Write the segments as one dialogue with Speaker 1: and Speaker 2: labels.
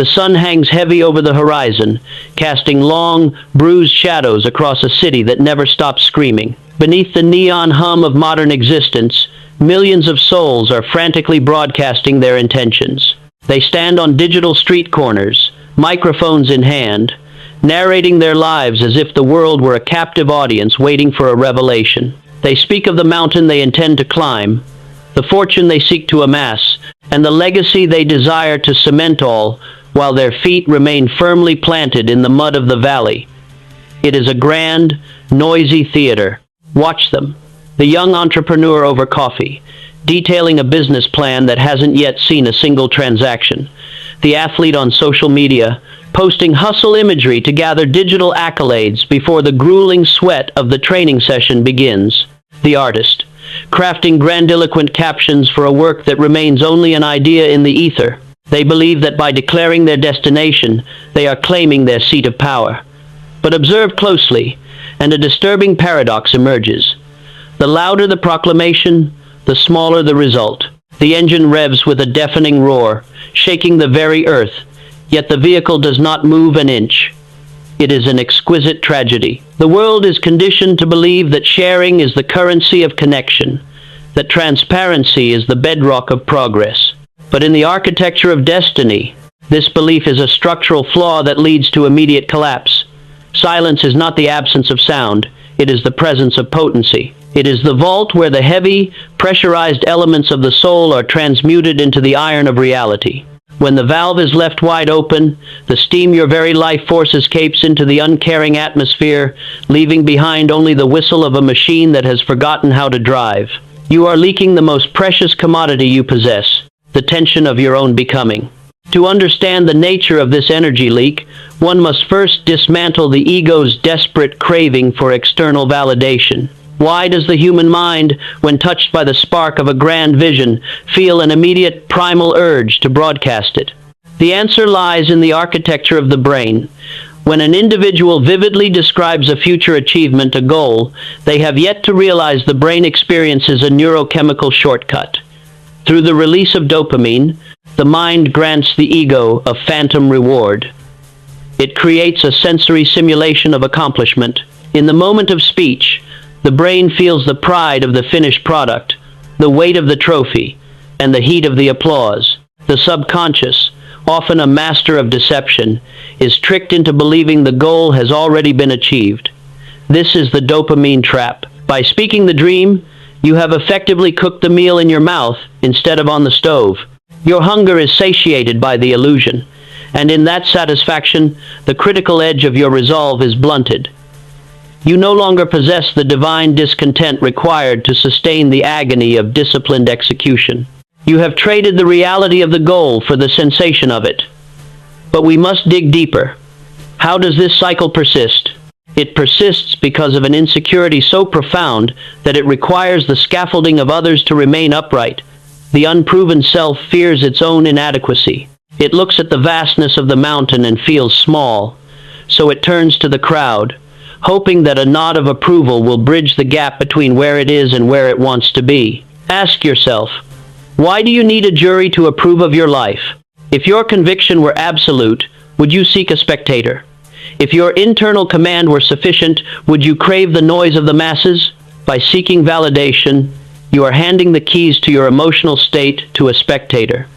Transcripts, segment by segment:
Speaker 1: The sun hangs heavy over the horizon, casting long, bruised shadows across a city that never stops screaming. Beneath the neon hum of modern existence, millions of souls are frantically broadcasting their intentions. They stand on digital street corners, microphones in hand, narrating their lives as if the world were a captive audience waiting for a revelation. They speak of the mountain they intend to climb, the fortune they seek to amass, and the legacy they desire to cement, all while their feet remain firmly planted in the mud of the valley. It is a grand, noisy theater. Watch them. The young entrepreneur over coffee, detailing a business plan that hasn't yet seen a single transaction. The athlete on social media, posting hustle imagery to gather digital accolades before the grueling sweat of the training session begins. The artist, crafting grandiloquent captions for a work that remains only an idea in the ether. They believe that by declaring their destination, they are claiming their seat of power. But observe closely, and a disturbing paradox emerges. The louder the proclamation, the smaller the result. The engine revs with a deafening roar, shaking the very earth, yet the vehicle does not move an inch. It is an exquisite tragedy. The world is conditioned to believe that sharing is the currency of connection, that transparency is the bedrock of progress. But in the architecture of destiny, this belief is a structural flaw that leads to immediate collapse. Silence is not the absence of sound, it is the presence of potency. It is the vault where the heavy, pressurized elements of the soul are transmuted into the iron of reality. When the valve is left wide open, the steam your very life force escapes into the uncaring atmosphere, leaving behind only the whistle of a machine that has forgotten how to drive. You are leaking the most precious commodity you possess, the tension of your own becoming. To understand the nature of this energy leak, one must first dismantle the ego's desperate craving for external validation. Why does the human mind, when touched by the spark of a grand vision, feel an immediate primal urge to broadcast it? The answer lies in the architecture of the brain. When an individual vividly describes a future achievement, a goal, they have yet to realize the brain experiences a neurochemical shortcut. Through the release of dopamine, the mind grants the ego a phantom reward. It creates a sensory simulation of accomplishment. In the moment of speech, the brain feels the pride of the finished product, the weight of the trophy, and the heat of the applause. The subconscious, often a master of deception, is tricked into believing the goal has already been achieved. This is the dopamine trap. By speaking the dream, you have effectively cooked the meal in your mouth instead of on the stove. Your hunger is satiated by the illusion, and in that satisfaction, the critical edge of your resolve is blunted. You no longer possess the divine discontent required to sustain the agony of disciplined execution. You have traded the reality of the goal for the sensation of it. But we must dig deeper. How does this cycle persist? It persists because of an insecurity so profound that it requires the scaffolding of others to remain upright. The unproven self fears its own inadequacy. It looks at the vastness of the mountain and feels small, so it turns to the crowd, hoping that a nod of approval will bridge the gap between where it is and where it wants to be. Ask yourself, why do you need a jury to approve of your life? If your conviction were absolute, would you seek a spectator? If your internal command were sufficient, would you crave the noise of the masses? By seeking validation, you are handing the keys to your emotional state to a spectator.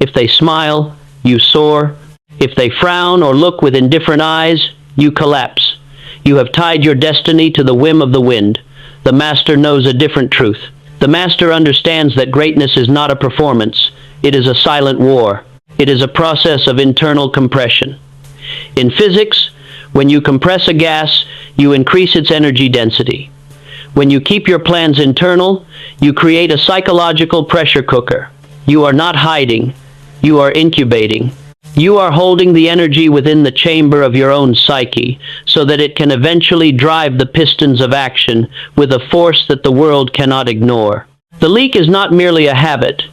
Speaker 1: If they smile, you soar. If they frown or look with indifferent eyes, you collapse. You have tied your destiny to the whim of the wind. The master knows a different truth. The master understands that greatness is not a performance. It is a silent war. It is a process of internal compression. In physics, when you compress a gas, you increase its energy density. When you keep your plans internal, you create a psychological pressure cooker. You are not hiding. You are incubating. You are holding the energy within the chamber of your own psyche so that it can eventually drive the pistons of action with a force that the world cannot ignore. The leak is not merely a habit.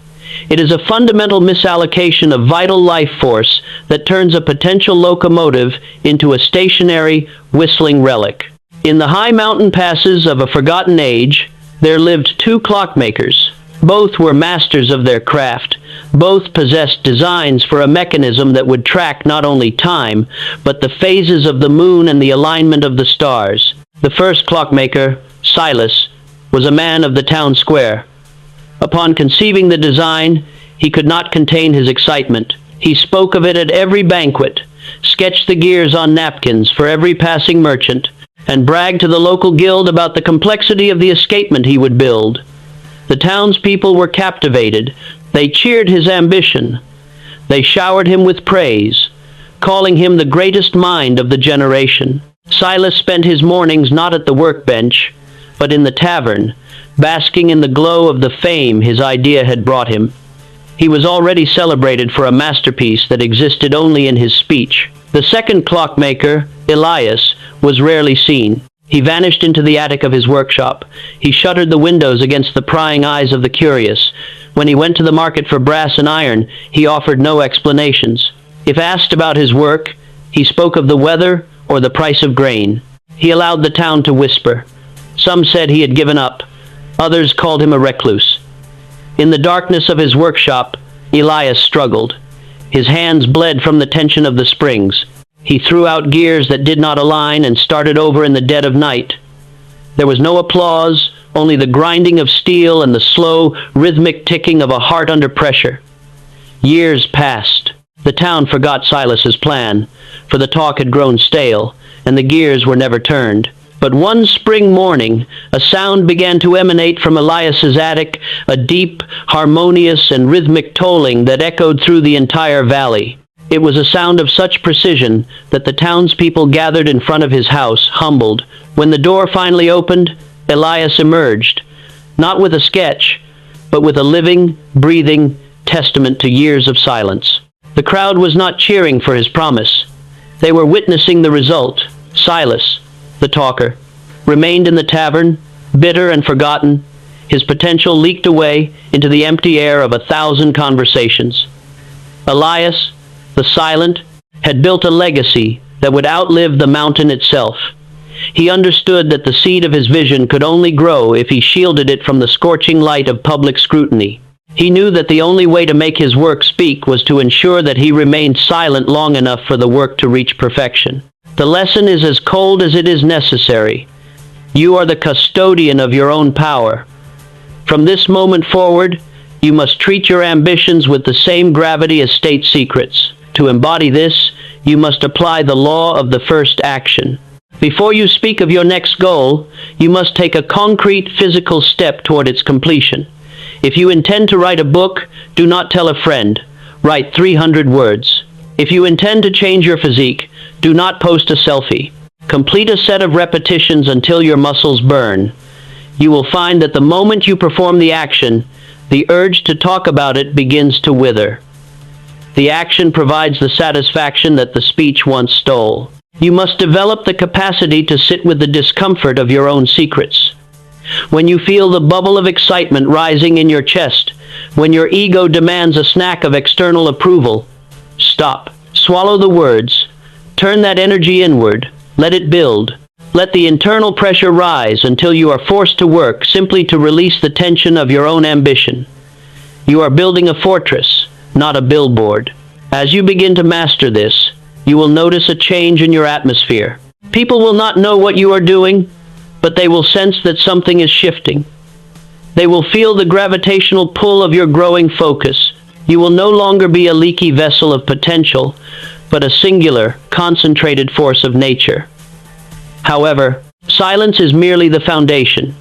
Speaker 1: It is a fundamental misallocation of vital life force that turns a potential locomotive into a stationary, whistling relic. In the high mountain passes of a forgotten age, there lived two clockmakers. Both were masters of their craft. Both possessed designs for a mechanism that would track not only time, but the phases of the moon and the alignment of the stars. The first clockmaker, Silas, was a man of the town square. Upon conceiving the design, he could not contain his excitement. He spoke of it at every banquet, sketched the gears on napkins for every passing merchant, and bragged to the local guild about the complexity of the escapement he would build. The townspeople were captivated. They cheered his ambition. They showered him with praise, calling him the greatest mind of the generation. Silas spent his mornings not at the workbench, but in the tavern, basking in the glow of the fame his idea had brought him. He was already celebrated for a masterpiece that existed only in his speech. The second clockmaker, Elias, was rarely seen. He vanished into the attic of his workshop. He shuttered the windows against the prying eyes of the curious. When he went to the market for brass and iron, he offered no explanations. If asked about his work, he spoke of the weather or the price of grain. He allowed the town to whisper. Some said he had given up. Others called him a recluse. In the darkness of his workshop, Elias struggled. His hands bled from the tension of the springs. He threw out gears that did not align and started over in the dead of night. There was no applause, only the grinding of steel and the slow, rhythmic ticking of a heart under pressure. Years passed. The town forgot Silas's plan, for the talk had grown stale, and the gears were never turned. But one spring morning, a sound began to emanate from Elias's attic, a deep, harmonious, and rhythmic tolling that echoed through the entire valley. It was a sound of such precision that the townspeople gathered in front of his house, humbled. When the door finally opened, Elias emerged, not with a sketch, but with a living, breathing testament to years of silence. The crowd was not cheering for his promise. They were witnessing the result. Silas, the talker, remained in the tavern, bitter and forgotten. His potential leaked away into the empty air of 1,000 conversations. Elias, the silent, had built a legacy that would outlive the mountain itself. He understood that the seed of his vision could only grow if he shielded it from the scorching light of public scrutiny. He knew that the only way to make his work speak was to ensure that he remained silent long enough for the work to reach perfection. The lesson is as cold as it is necessary. You are the custodian of your own power. From this moment forward, you must treat your ambitions with the same gravity as state secrets. To embody this, you must apply the law of the first action. Before you speak of your next goal, you must take a concrete physical step toward its completion. If you intend to write a book, do not tell a friend. Write 300 words. If you intend to change your physique, do not post a selfie. Complete a set of repetitions until your muscles burn. You will find that the moment you perform the action, the urge to talk about it begins to wither. The action provides the satisfaction that the speech once stole. You must develop the capacity to sit with the discomfort of your own secrets. When you feel the bubble of excitement rising in your chest, when your ego demands a snack of external approval, stop. Swallow the words. Turn that energy inward. Let it build. Let the internal pressure rise until you are forced to work simply to release the tension of your own ambition. You are building a fortress, not a billboard. As you begin to master this, you will notice a change in your atmosphere. People will not know what you are doing, but they will sense that something is shifting. They will feel the gravitational pull of your growing focus. You will no longer be a leaky vessel of potential, but a singular, concentrated force of nature. However, silence is merely the foundation.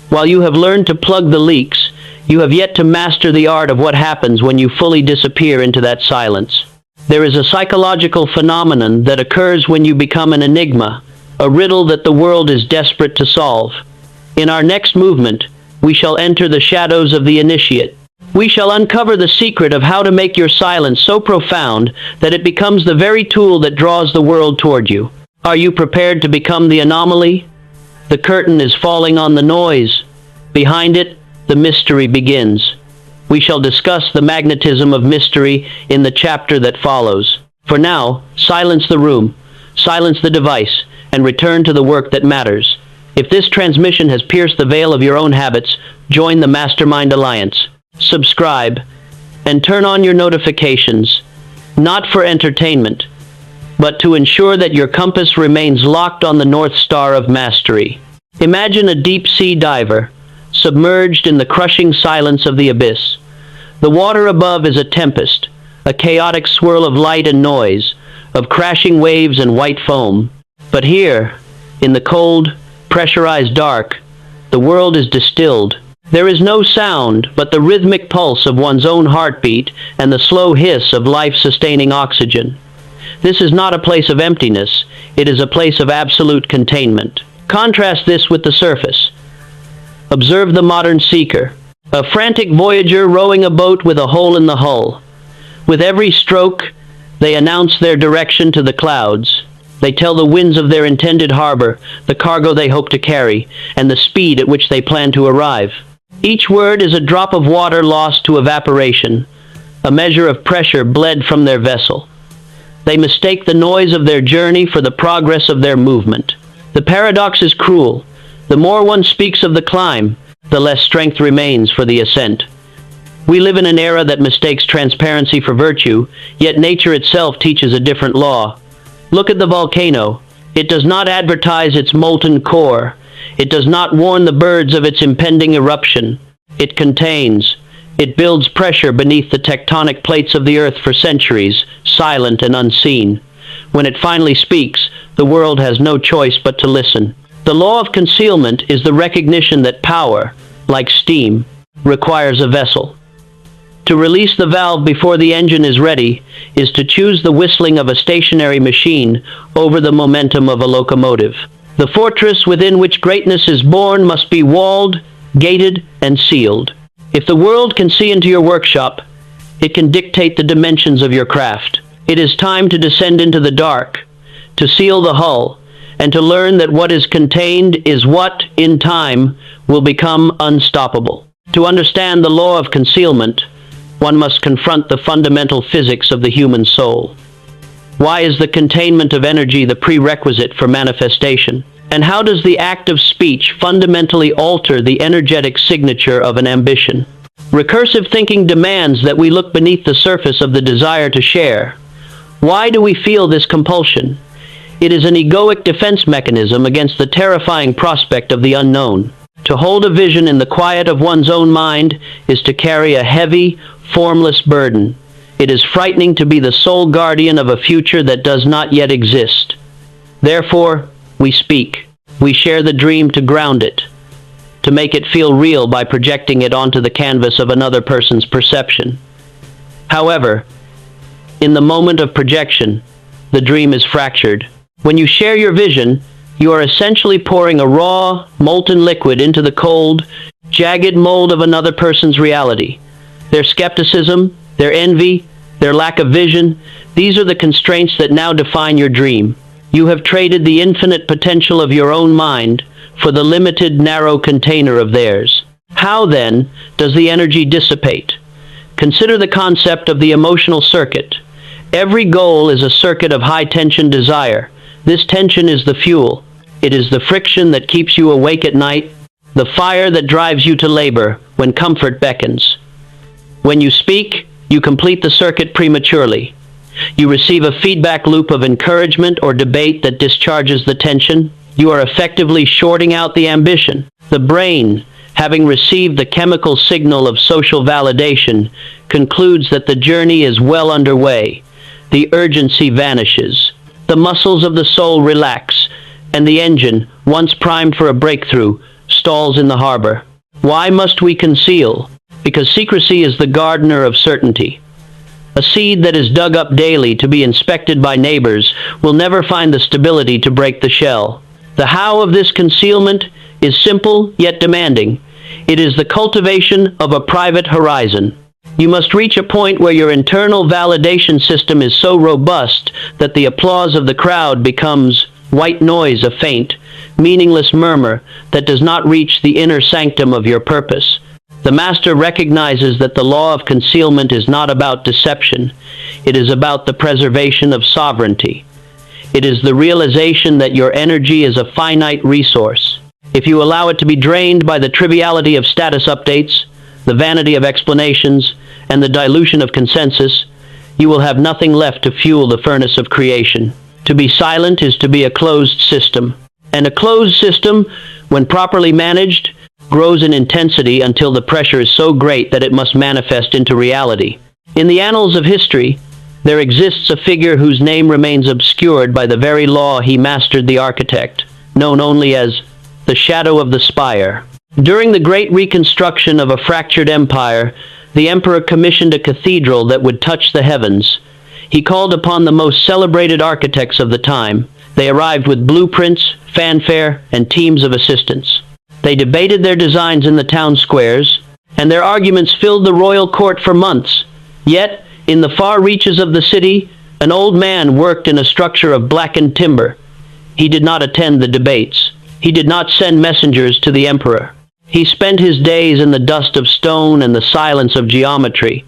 Speaker 1: While you have learned to plug the leaks, you have yet to master the art of what happens when you fully disappear into that silence. There is a psychological phenomenon that occurs when you become an enigma, a riddle that the world is desperate to solve. In our next movement, we shall enter the shadows of the initiate. We shall uncover the secret of how to make your silence so profound that it becomes the very tool that draws the world toward you. Are you prepared to become the anomaly? The curtain is falling on the noise. Behind it, the mystery begins. We shall discuss the magnetism of mystery in the chapter that follows. For now, silence the room, silence the device, and return to the work that matters. If this transmission has pierced the veil of your own habits, join the Mastermind Alliance. Subscribe and turn on your notifications, not for entertainment, but to ensure that your compass remains locked on the North Star of mastery. Imagine a deep-sea diver, submerged in the crushing silence of the abyss. The water above is a tempest, a chaotic swirl of light and noise, of crashing waves and white foam. But here, in the cold, pressurized dark, the world is distilled. There is no sound but the rhythmic pulse of one's own heartbeat and the slow hiss of life-sustaining oxygen. This is not a place of emptiness, it is a place of absolute containment. Contrast this with the surface. Observe the modern seeker, a frantic voyager rowing a boat with a hole in the hull. With every stroke, they announce their direction to the clouds. They tell the winds of their intended harbor, the cargo they hope to carry, and the speed at which they plan to arrive. Each word is a drop of water lost to evaporation, a measure of pressure bled from their vessel. They mistake the noise of their journey for the progress of their movement. The paradox is cruel. The more one speaks of the climb, the less strength remains for the ascent. We live in an era that mistakes transparency for virtue, yet nature itself teaches a different law. Look at the volcano. It does not advertise its molten core. It does not warn the birds of its impending eruption. It contains. It builds pressure beneath the tectonic plates of the earth for centuries, silent and unseen. When it finally speaks, the world has no choice but to listen. The law of concealment is the recognition that power, like steam, requires a vessel. To release the valve before the engine is ready is to choose the whistling of a stationary machine over the momentum of a locomotive. The fortress within which greatness is born must be walled, gated, and sealed. If the world can see into your workshop, it can dictate the dimensions of your craft. It is time to descend into the dark, to seal the hull, and to learn that what is contained is what, in time, will become unstoppable. To understand the law of concealment, one must confront the fundamental physics of the human soul. Why is the containment of energy the prerequisite for manifestation? And how does the act of speech fundamentally alter the energetic signature of an ambition? Recursive thinking demands that we look beneath the surface of the desire to share. Why do we feel this compulsion? It is an egoic defense mechanism against the terrifying prospect of the unknown. To hold a vision in the quiet of one's own mind is to carry a heavy, formless burden. It is frightening to be the sole guardian of a future that does not yet exist. Therefore, we speak. We share the dream to ground it, to make it feel real by projecting it onto the canvas of another person's perception. However, in the moment of projection, the dream is fractured. When you share your vision, you are essentially pouring a raw, molten liquid into the cold, jagged mold of another person's reality. Their skepticism, their envy, their lack of vision, these are the constraints that now define your dream. You have traded the infinite potential of your own mind for the limited, narrow container of theirs. How, then, does the energy dissipate? Consider the concept of the emotional circuit. Every goal is a circuit of high-tension desire. This tension is the fuel. It is the friction that keeps you awake at night, the fire that drives you to labor when comfort beckons. When you speak, you complete the circuit prematurely. You receive a feedback loop of encouragement or debate that discharges the tension. You are effectively shorting out the ambition. The brain, having received the chemical signal of social validation, concludes that the journey is well underway. The urgency vanishes. The muscles of the soul relax, and the engine, once primed for a breakthrough, stalls in the harbor. Why must we conceal? Because secrecy is the gardener of certainty. A seed that is dug up daily to be inspected by neighbors will never find the stability to break the shell. The how of this concealment is simple yet demanding. It is the cultivation of a private horizon. You must reach a point where your internal validation system is so robust that the applause of the crowd becomes white noise, a faint, meaningless murmur that does not reach the inner sanctum of your purpose. The master recognizes that the law of concealment is not about deception. It is about the preservation of sovereignty. It is the realization that your energy is a finite resource. If you allow it to be drained by the triviality of status updates, the vanity of explanations, and the dilution of consensus, you will have nothing left to fuel the furnace of creation. To be silent is to be a closed system. And a closed system, when properly managed, grows in intensity until the pressure is so great that it must manifest into reality. In the annals of history, there exists a figure whose name remains obscured by the very law he mastered, the architect, known only as the shadow of the spire. During the great reconstruction of a fractured empire, the emperor commissioned a cathedral that would touch the heavens. He called upon the most celebrated architects of the time. They arrived with blueprints, fanfare, and teams of assistants. They debated their designs in the town squares, and their arguments filled the royal court for months. Yet, in the far reaches of the city, an old man worked in a structure of blackened timber. He did not attend the debates. He did not send messengers to the emperor. He spent his days in the dust of stone and the silence of geometry.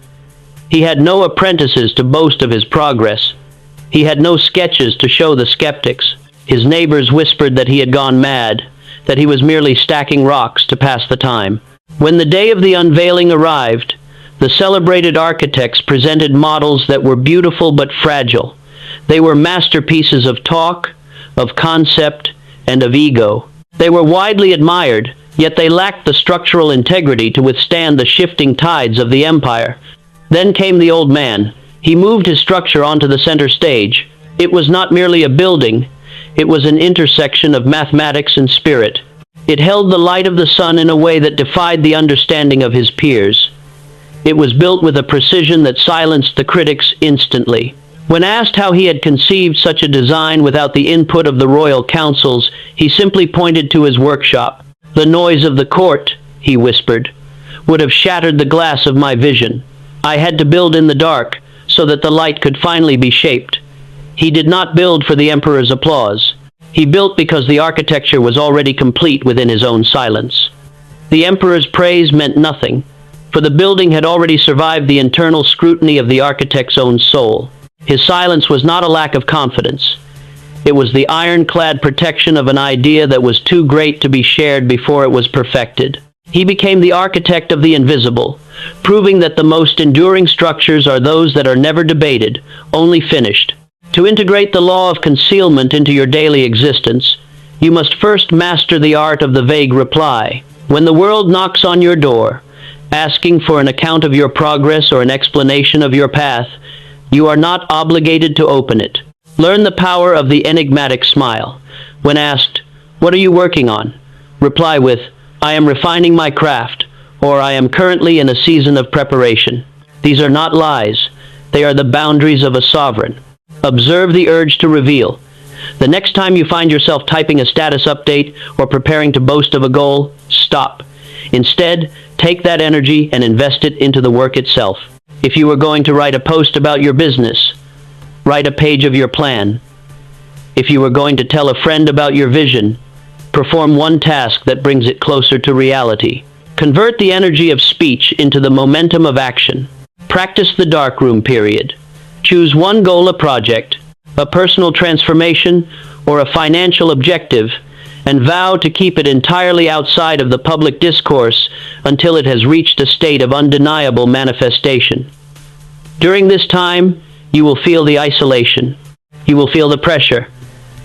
Speaker 1: He had no apprentices to boast of his progress. He had no sketches to show the skeptics. His neighbors whispered that he had gone mad, that he was merely stacking rocks to pass the time. When the day of the unveiling arrived, the celebrated architects presented models that were beautiful but fragile. They were masterpieces of talk, of concept, and of ego. They were widely admired, yet they lacked the structural integrity to withstand the shifting tides of the empire. Then came the old man. He moved his structure onto the center stage. It was not merely a building, it was an intersection of mathematics and spirit. It held the light of the sun in a way that defied the understanding of his peers. It was built with a precision that silenced the critics instantly. When asked how he had conceived such a design without the input of the royal councils, he simply pointed to his workshop. "The noise of the court," he whispered, "would have shattered the glass of my vision. I had to build in the dark so that the light could finally be shaped." He did not build for the emperor's applause. He built because the architecture was already complete within his own silence. The emperor's praise meant nothing, for the building had already survived the internal scrutiny of the architect's own soul. His silence was not a lack of confidence. It was the ironclad protection of an idea that was too great to be shared before it was perfected. He became the architect of the invisible, proving that the most enduring structures are those that are never debated, only finished. To integrate the law of concealment into your daily existence, you must first master the art of the vague reply. When the world knocks on your door, asking for an account of your progress or an explanation of your path, you are not obligated to open it. Learn the power of the enigmatic smile. When asked, "What are you working on?" reply with, "I am refining my craft," or "I am currently in a season of preparation." These are not lies. They are the boundaries of a sovereign. Observe the urge to reveal. The next time you find yourself typing a status update or preparing to boast of a goal, stop. Instead, take that energy and invest it into the work itself. If you were going to write a post about your business, write a page of your plan. If you were going to tell a friend about your vision, perform one task that brings it closer to reality. Convert the energy of speech into the momentum of action. Practice the darkroom period. Choose one goal, a project, a personal transformation, or a financial objective, and vow to keep it entirely outside of the public discourse until it has reached a state of undeniable manifestation. During this time, you will feel the isolation. You will feel the pressure.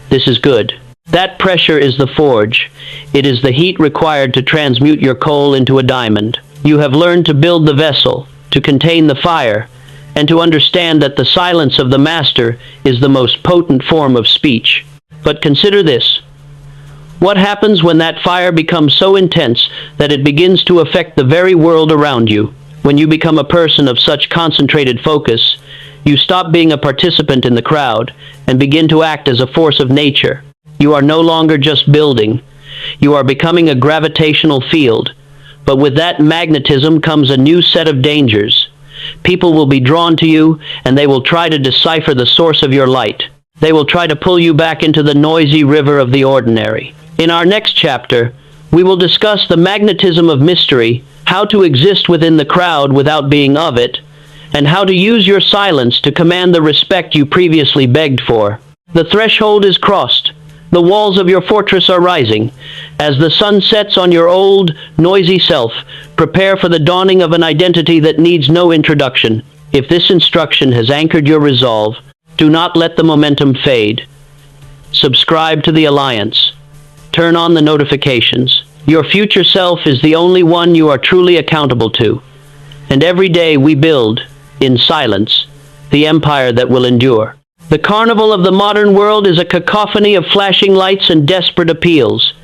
Speaker 1: This is good. That pressure is the forge. It is the heat required to transmute your coal into a diamond. You have learned to build the vessel, to contain the fire, and to understand that the silence of the master is the most potent form of speech. But consider this. What happens when that fire becomes so intense that it begins to affect the very world around you? When you become a person of such concentrated focus, you stop being a participant in the crowd and begin to act as a force of nature. You are no longer just building. You are becoming a gravitational field. But with that magnetism comes a new set of dangers. People will be drawn to you, and they will try to decipher the source of your light. They will try to pull you back into the noisy river of the ordinary. In our next chapter, we will discuss the magnetism of mystery, how to exist within the crowd without being of it, and how to use your silence to command the respect you previously begged for. The threshold is crossed. The walls of your fortress are rising. As the sun sets on your old, noisy self, prepare for the dawning of an identity that needs no introduction. If this instruction has anchored your resolve, do not let the momentum fade. Subscribe to the Alliance. Turn on the notifications. Your future self is the only one you are truly accountable to. And every day we build, in silence, the empire that will endure. The carnival of the modern world is a cacophony of flashing lights and desperate appeals.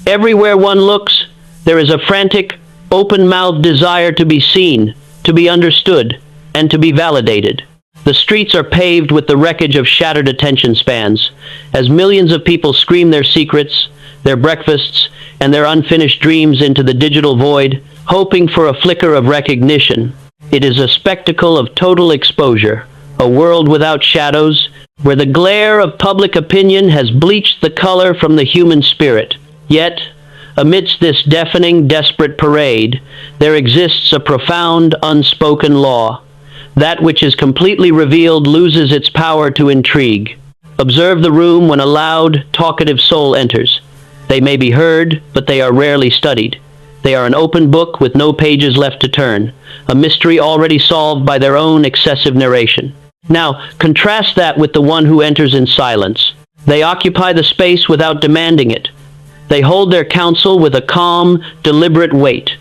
Speaker 1: Everywhere one looks, there is a frantic, open-mouthed desire to be seen, to be understood, and to be validated. The streets are paved with the wreckage of shattered attention spans, as millions of people scream their secrets, their breakfasts, and their unfinished dreams into the digital void, hoping for a flicker of recognition. It is a spectacle of total exposure, a world without shadows, where the glare of public opinion has bleached the color from the human spirit. Yet, amidst this deafening, desperate parade, there exists a profound, unspoken law. That which is completely revealed loses its power to intrigue. Observe the room when a loud, talkative soul enters. They may be heard, but they are rarely studied. They are an open book with no pages left to turn, a mystery already solved by their own excessive narration. Now, contrast that with the one who enters in silence. They occupy the space without demanding it. They hold their counsel with a calm, deliberate weight.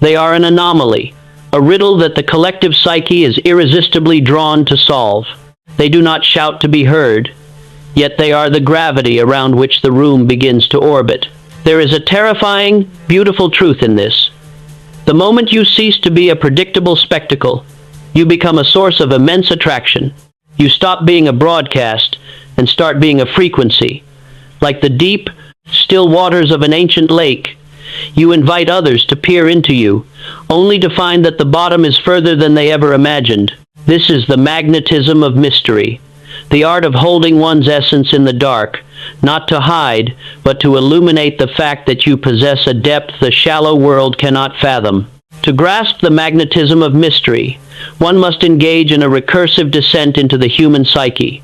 Speaker 1: They are an anomaly, a riddle that the collective psyche is irresistibly drawn to solve. They do not shout to be heard, yet they are the gravity around which the room begins to orbit. There is a terrifying, beautiful truth in this. The moment you cease to be a predictable spectacle, you become a source of immense attraction. You stop being a broadcast and start being a frequency. Like the deep, still waters of an ancient lake, you invite others to peer into you, only to find that the bottom is further than they ever imagined. This is the magnetism of mystery, the art of holding one's essence in the dark, not to hide, but to illuminate the fact that you possess a depth the shallow world cannot fathom. To grasp the magnetism of mystery, one must engage in a recursive descent into the human psyche.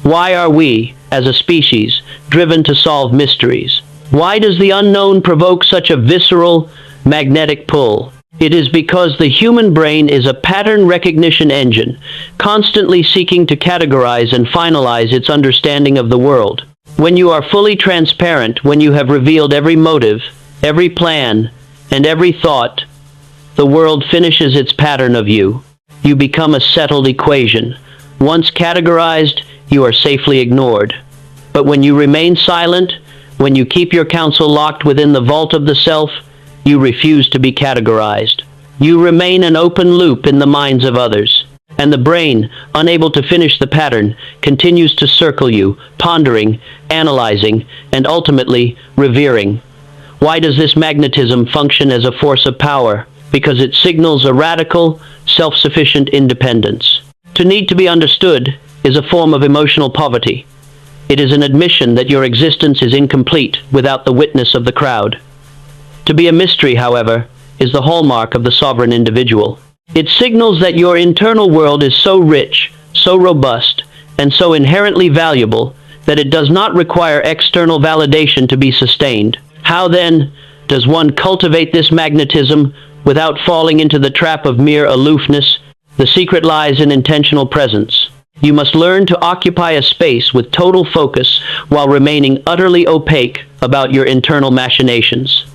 Speaker 1: Why are we, as a species, driven to solve mysteries? Why does the unknown provoke such a visceral, magnetic pull? It is because the human brain is a pattern recognition engine, constantly seeking to categorize and finalize its understanding of the world. When you are fully transparent, when you have revealed every motive, every plan, and every thought, the world finishes its pattern of you. You become a settled equation. Once categorized, you are safely ignored. But when you remain silent, when you keep your counsel locked within the vault of the self, you refuse to be categorized. You remain an open loop in the minds of others. And the brain, unable to finish the pattern, continues to circle you, pondering, analyzing, and ultimately revering. Why does this magnetism function as a force of power? Because it signals a radical, self-sufficient independence. To need to be understood is a form of emotional poverty. It is an admission that your existence is incomplete without the witness of the crowd. To be a mystery, however, is the hallmark of the sovereign individual. It signals that your internal world is so rich, so robust, and so inherently valuable that it does not require external validation to be sustained. How, then, does one cultivate this magnetism without falling into the trap of mere aloofness? The secret lies in intentional presence. You must learn to occupy a space with total focus while remaining utterly opaque about your internal machinations.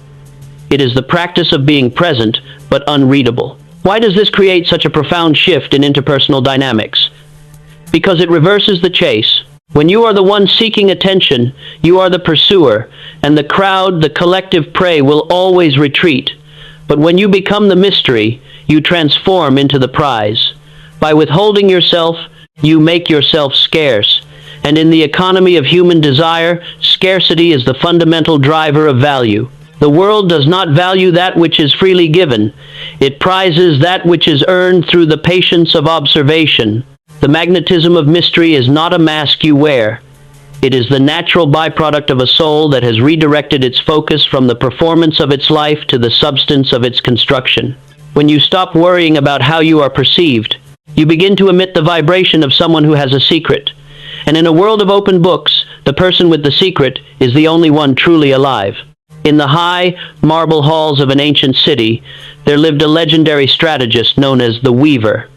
Speaker 1: It is the practice of being present but unreadable. Why does this create such a profound shift in interpersonal dynamics? Because it reverses the chase. When you are the one seeking attention, you are the pursuer, and the crowd, the collective prey, will always retreat. But when you become the mystery, you transform into the prize. By withholding yourself, you make yourself scarce. And in the economy of human desire, scarcity is the fundamental driver of value. The world does not value that which is freely given. It prizes that which is earned through the patience of observation. The magnetism of mystery is not a mask you wear. It is the natural byproduct of a soul that has redirected its focus from the performance of its life to the substance of its construction. When you stop worrying about how you are perceived, you begin to emit the vibration of someone who has a secret. And in a world of open books, The person with the secret is the only one truly alive. In the high marble halls of an ancient city, there lived a legendary strategist known as the Weaver.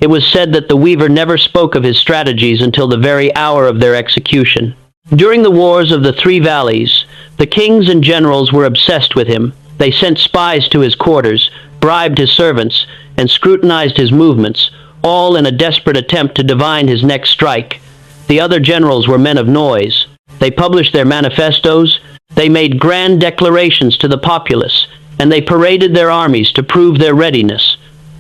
Speaker 1: It was said that the Weaver never spoke of his strategies until the very hour of their execution. During the wars of the Three Valleys, the kings and generals were obsessed with him. They sent spies to his quarters, bribed his servants, and scrutinized his movements, all in a desperate attempt to divine his next strike. The other generals were men of noise. They published their manifestos, they made grand declarations to the populace, and they paraded their armies to prove their readiness.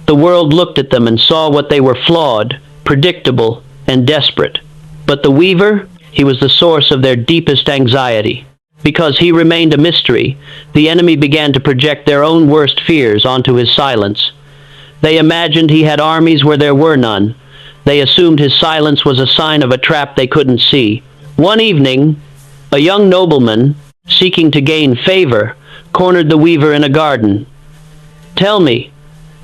Speaker 1: The world looked at them and saw what they were: flawed, predictable, and desperate. But the Weaver, he was the source of their deepest anxiety. Because he remained a mystery, the enemy began to project their own worst fears onto his silence. They imagined he had armies where there were none. They assumed his silence was a sign of a trap they couldn't see. One evening, a young nobleman, seeking to gain favor, cornered the Weaver in a garden. "Tell me,"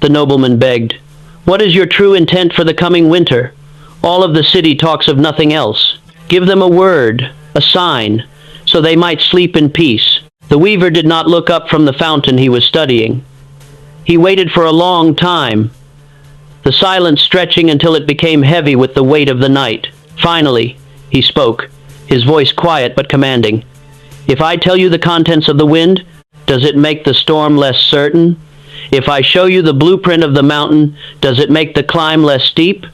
Speaker 1: the nobleman begged, "what is your true intent for the coming winter? All of the city talks of nothing else. Give them a word, a sign, so they might sleep in peace." The Weaver did not look up from the fountain he was studying. He waited for a long time, the silence stretching until it became heavy with the weight of the night. Finally, he spoke, his voice quiet but commanding. "If I tell you the contents of the wind, does it make the storm less certain? If I show you the blueprint of the mountain, does it make the climb less steep?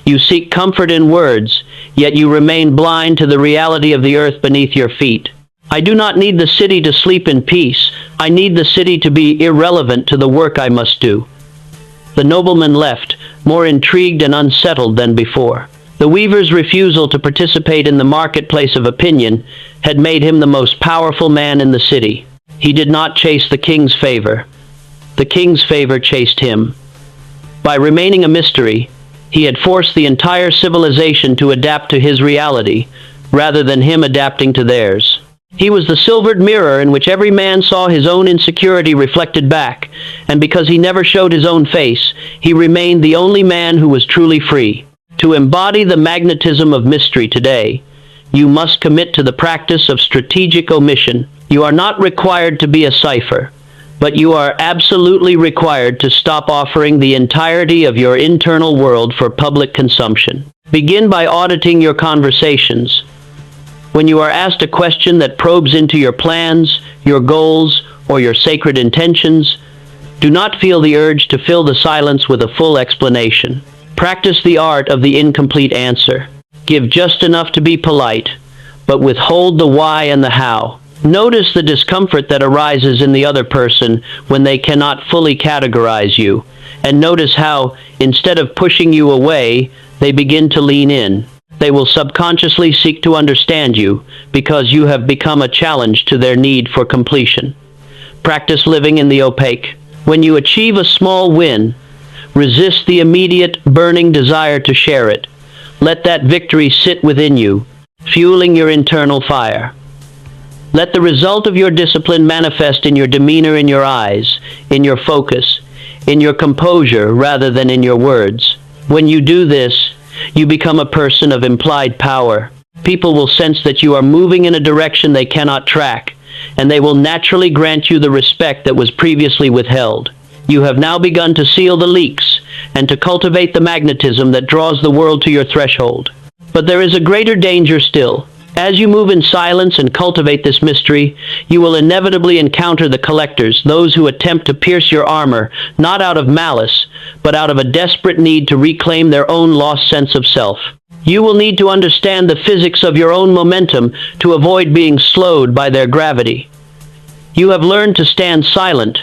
Speaker 1: You seek comfort in words, yet you remain blind to the reality of the earth beneath your feet. I do not need the city to sleep in peace. I need the city to be irrelevant to the work I must do." The nobleman left, more intrigued and unsettled than before. The Weaver's refusal to participate in the marketplace of opinion had made him the most powerful man in the city. He did not chase the king's favor. The king's favor chased him. By remaining a mystery, he had forced the entire civilization to adapt to his reality, rather than him adapting to theirs. He was the silvered mirror in which every man saw his own insecurity reflected back, and because he never showed his own face, he remained the only man who was truly free. To embody the magnetism of mystery today, you must commit to the practice of strategic omission. You are not required to be a cipher, but you are absolutely required to stop offering the entirety of your internal world for public consumption. Begin by auditing your conversations. When you are asked a question that probes into your plans, your goals, or your sacred intentions, do not feel the urge to fill the silence with a full explanation. Practice the art of the incomplete answer. Give just enough to be polite, but withhold the why and the how. Notice the discomfort that arises in the other person when they cannot fully categorize you, and notice how, instead of pushing you away, they begin to lean in. They will subconsciously seek to understand you because you have become a challenge to their need for completion. Practice living in the opaque. When you achieve a small win, resist the immediate, burning desire to share it. Let that victory sit within you, fueling your internal fire. Let the result of your discipline manifest in your demeanor, in your eyes, in your focus, in your composure rather than in your words. When you do this, you become a person of implied power. People will sense that you are moving in a direction they cannot track, and they will naturally grant you the respect that was previously withheld. You have now begun to seal the leaks and to cultivate the magnetism that draws the world to your threshold. But there is a greater danger still. As you move in silence and cultivate this mystery, you will inevitably encounter the collectors, those who attempt to pierce your armor, not out of malice, but out of a desperate need to reclaim their own lost sense of self. You will need to understand the physics of your own momentum to avoid being slowed by their gravity. You have learned to stand silent,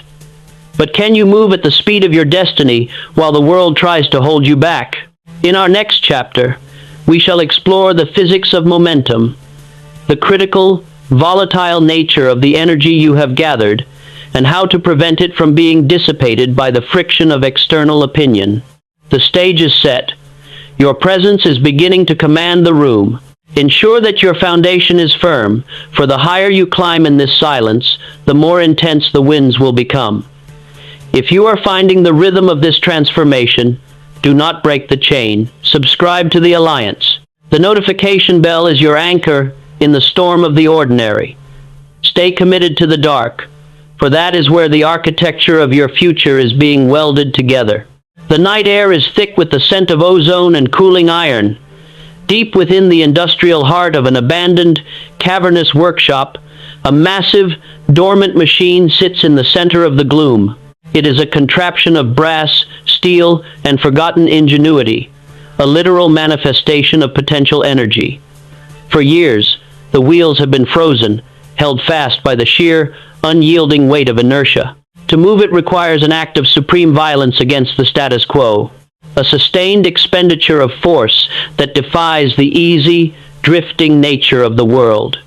Speaker 1: but can you move at the speed of your destiny while the world tries to hold you back? In our next chapter, we shall explore the physics of momentum, the critical, volatile nature of the energy you have gathered, and how to prevent it from being dissipated by the friction of external opinion. The stage is set. Your presence is beginning to command the room. Ensure that your foundation is firm, for the higher you climb in this silence, the more intense the winds will become. If you are finding the rhythm of this transformation, do not break the chain. Subscribe to the Alliance. The notification bell is your anchor in the storm of the ordinary. Stay committed to the dark, for that is where the architecture of your future is being welded together. The night air is thick with the scent of ozone and cooling iron. Deep within the industrial heart of an abandoned, cavernous workshop, a massive, dormant machine sits in the center of the gloom. It is a contraption of brass, steel, and forgotten ingenuity, a literal manifestation of potential energy. For years, the wheels have been frozen, held fast by the sheer, unyielding weight of inertia. To move it requires an act of supreme violence against the status quo, a sustained expenditure of force that defies the easy, drifting nature of the world.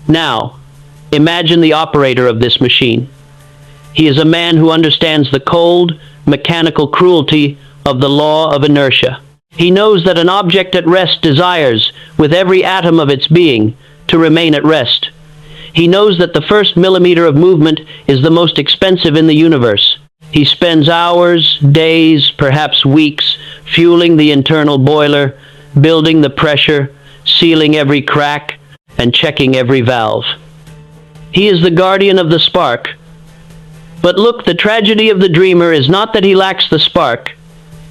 Speaker 1: Now, imagine the operator of this machine. He is a man who understands the cold, mechanical cruelty of the law of inertia. He knows that an object at rest desires, with every atom of its being, to remain at rest. He knows that the first millimeter of movement is the most expensive in the universe. He spends hours, days, perhaps weeks, fueling the internal boiler, building the pressure, sealing every crack, and checking every valve. He is the guardian of the spark. But look, the tragedy of the dreamer is not that he lacks the spark.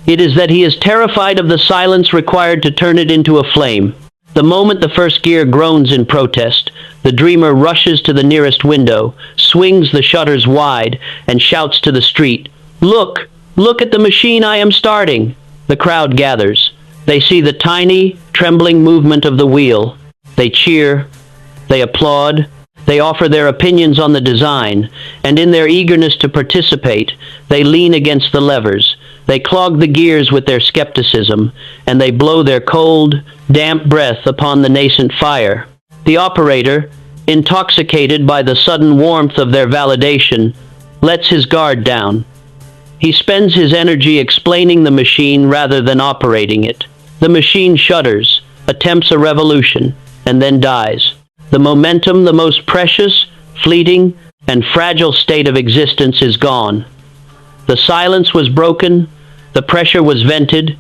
Speaker 1: It is that he is terrified of the silence required to turn it into a flame. The moment the first gear groans in protest, the dreamer rushes to the nearest window, swings the shutters wide, and shouts to the street, "Look! Look at the machine I am starting!" The crowd gathers. They see the tiny, trembling movement of the wheel. They cheer. They applaud. They offer their opinions on the design, and in their eagerness to participate, they lean against the levers. They clog the gears with their skepticism, and they blow their cold, damp breath upon the nascent fire. The operator, intoxicated by the sudden warmth of their validation, lets his guard down. He spends his energy explaining the machine rather than operating it. The machine shudders, attempts a revolution, and then dies. The momentum, the most precious, fleeting, and fragile state of existence is gone. The silence was broken, the pressure was vented,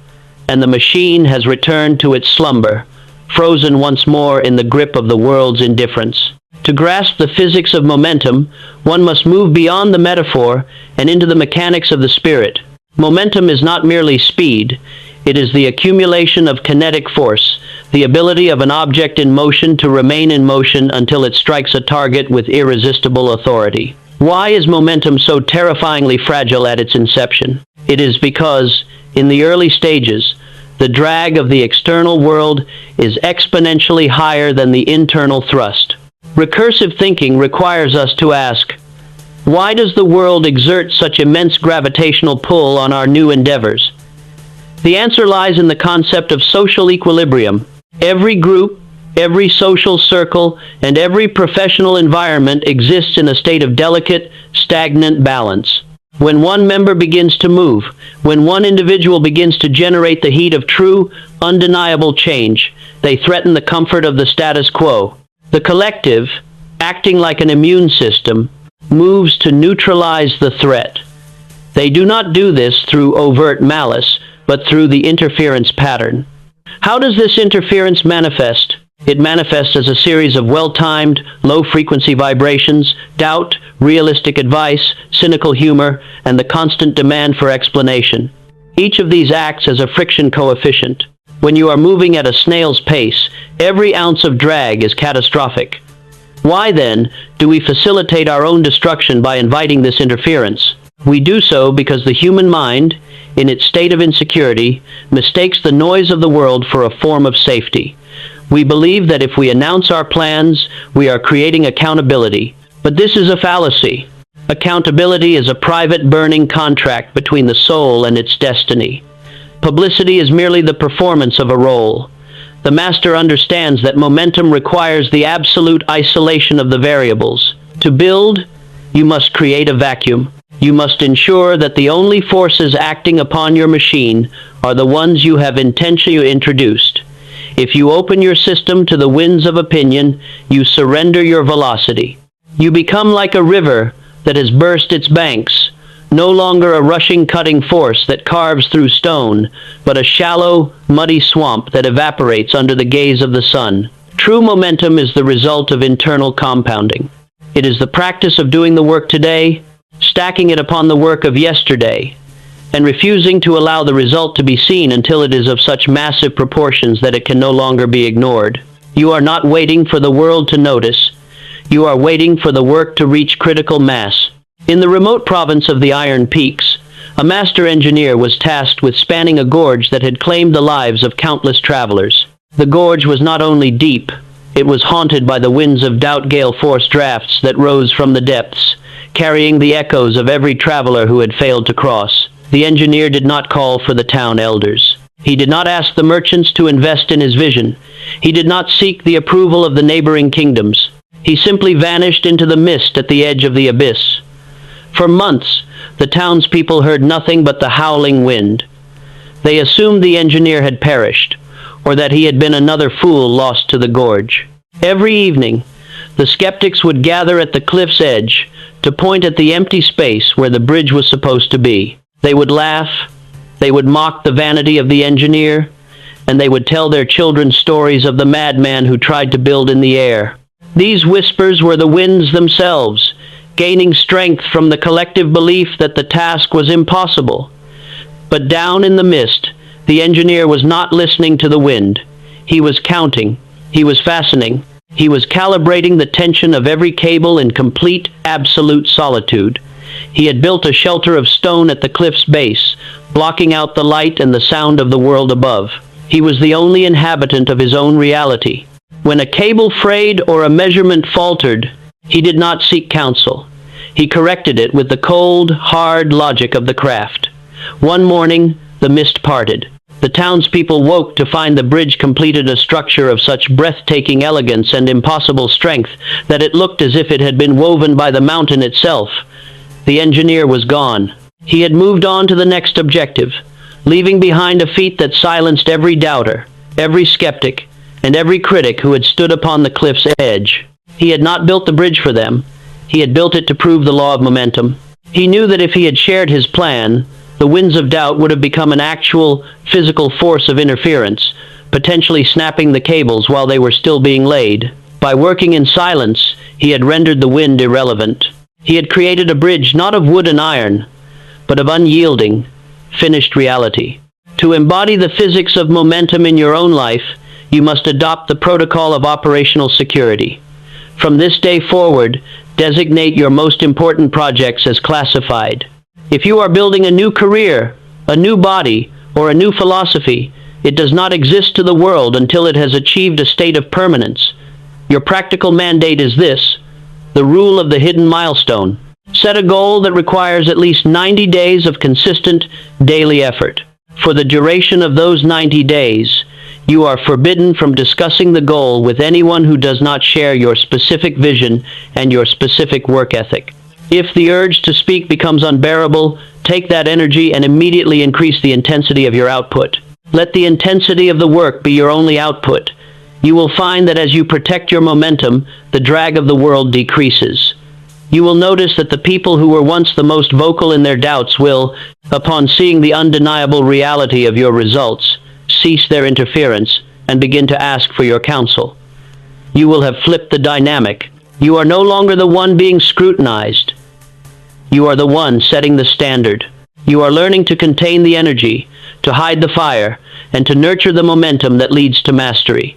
Speaker 1: and the machine has returned to its slumber, frozen once more in the grip of the world's indifference. To grasp the physics of momentum, one must move beyond the metaphor and into the mechanics of the spirit. Momentum is not merely speed, it is the accumulation of kinetic force, the ability of an object in motion to remain in motion until it strikes a target with irresistible authority. Why is momentum so terrifyingly fragile at its inception? It is because, in the early stages, the drag of the external world is exponentially higher than the internal thrust. Recursive thinking requires us to ask, why does the world exert such immense gravitational pull on our new endeavors? The answer lies in the concept of social equilibrium. Every group, every social circle, and every professional environment exists in a state of delicate, stagnant balance. When one member begins to move, when one individual begins to generate the heat of true, undeniable change, they threaten the comfort of the status quo. The collective, acting like an immune system, moves to neutralize the threat. They do not do this through overt malice, but through the interference pattern. How does this interference manifest? It manifests as a series of well-timed, low-frequency vibrations, doubt, realistic advice, cynical humor, and the constant demand for explanation. Each of these acts as a friction coefficient. When you are moving at a snail's pace, every ounce of drag is catastrophic. Why, then, do we facilitate our own destruction by inviting this interference? We do so because the human mind, in its state of insecurity, mistakes the noise of the world for a form of safety. We believe that if we announce our plans, we are creating accountability. But this is a fallacy. Accountability is a private burning contract between the soul and its destiny. Publicity is merely the performance of a role. The master understands that momentum requires the absolute isolation of the variables. To build, you must create a vacuum. You must ensure that the only forces acting upon your machine are the ones you have intentionally introduced. If you open your system to the winds of opinion, you surrender your velocity. You become like a river that has burst its banks, no longer a rushing cutting force that carves through stone, but a shallow, muddy swamp that evaporates under the gaze of the sun. True momentum is the result of internal compounding. It is the practice of doing the work today, stacking it upon the work of yesterday, and refusing to allow the result to be seen until it is of such massive proportions that it can no longer be ignored. You are not waiting for the world to notice. You are waiting for the work to reach critical mass. In the remote province of the Iron Peaks, a master engineer was tasked with spanning a gorge that had claimed the lives of countless travelers. The gorge was not only deep, it was haunted by the winds of doubt gale-force drafts that rose from the depths, carrying the echoes of every traveler who had failed to cross. The engineer did not call for the town elders. He did not ask the merchants to invest in his vision. He did not seek the approval of the neighboring kingdoms. He simply vanished into the mist at the edge of the abyss. For months, the townspeople heard nothing but the howling wind. They assumed the engineer had perished, or that he had been another fool lost to the gorge. Every evening, the skeptics would gather at the cliff's edge to point at the empty space where the bridge was supposed to be. They would laugh, they would mock the vanity of the engineer, and they would tell their children stories of the madman who tried to build in the air. These whispers were the winds themselves, gaining strength from the collective belief that the task was impossible. But down in the mist, the engineer was not listening to the wind. He was counting, he was fastening, he was calibrating the tension of every cable in complete, absolute solitude. He had built a shelter of stone at the cliff's base, blocking out the light and the sound of the world above. He was the only inhabitant of his own reality. When a cable frayed or a measurement faltered, he did not seek counsel. He corrected it with the cold, hard logic of the craft. One morning, the mist parted. The townspeople woke to find the bridge completed a structure of such breathtaking elegance and impossible strength that it looked as if it had been woven by the mountain itself. The engineer was gone. He had moved on to the next objective, leaving behind a feat that silenced every doubter, every skeptic, and every critic who had stood upon the cliff's edge. He had not built the bridge for them. He had built it to prove the law of momentum. He knew that if he had shared his plan, the winds of doubt would have become an actual, physical force of interference, potentially snapping the cables while they were still being laid. By working in silence, he had rendered the wind irrelevant. He had created a bridge not of wood and iron, but of unyielding, finished reality. To embody the physics of momentum in your own life, you must adopt the protocol of operational security. From this day forward, designate your most important projects as classified. If you are building a new career, a new body, or a new philosophy, it does not exist to the world until it has achieved a state of permanence. Your practical mandate is this: the rule of the hidden milestone. Set a goal that requires at least 90 days of consistent daily effort. For the duration of those 90 days, you are forbidden from discussing the goal with anyone who does not share your specific vision and your specific work ethic. If the urge to speak becomes unbearable, take that energy and immediately increase the intensity of your output. Let the intensity of the work be your only output. You will find that as you protect your momentum, the drag of the world decreases. You will notice that the people who were once the most vocal in their doubts will, upon seeing the undeniable reality of your results, cease their interference and begin to ask for your counsel. You will have flipped the dynamic. You are no longer the one being scrutinized. You are the one setting the standard. You are learning to contain the energy, to hide the fire, and to nurture the momentum that leads to mastery.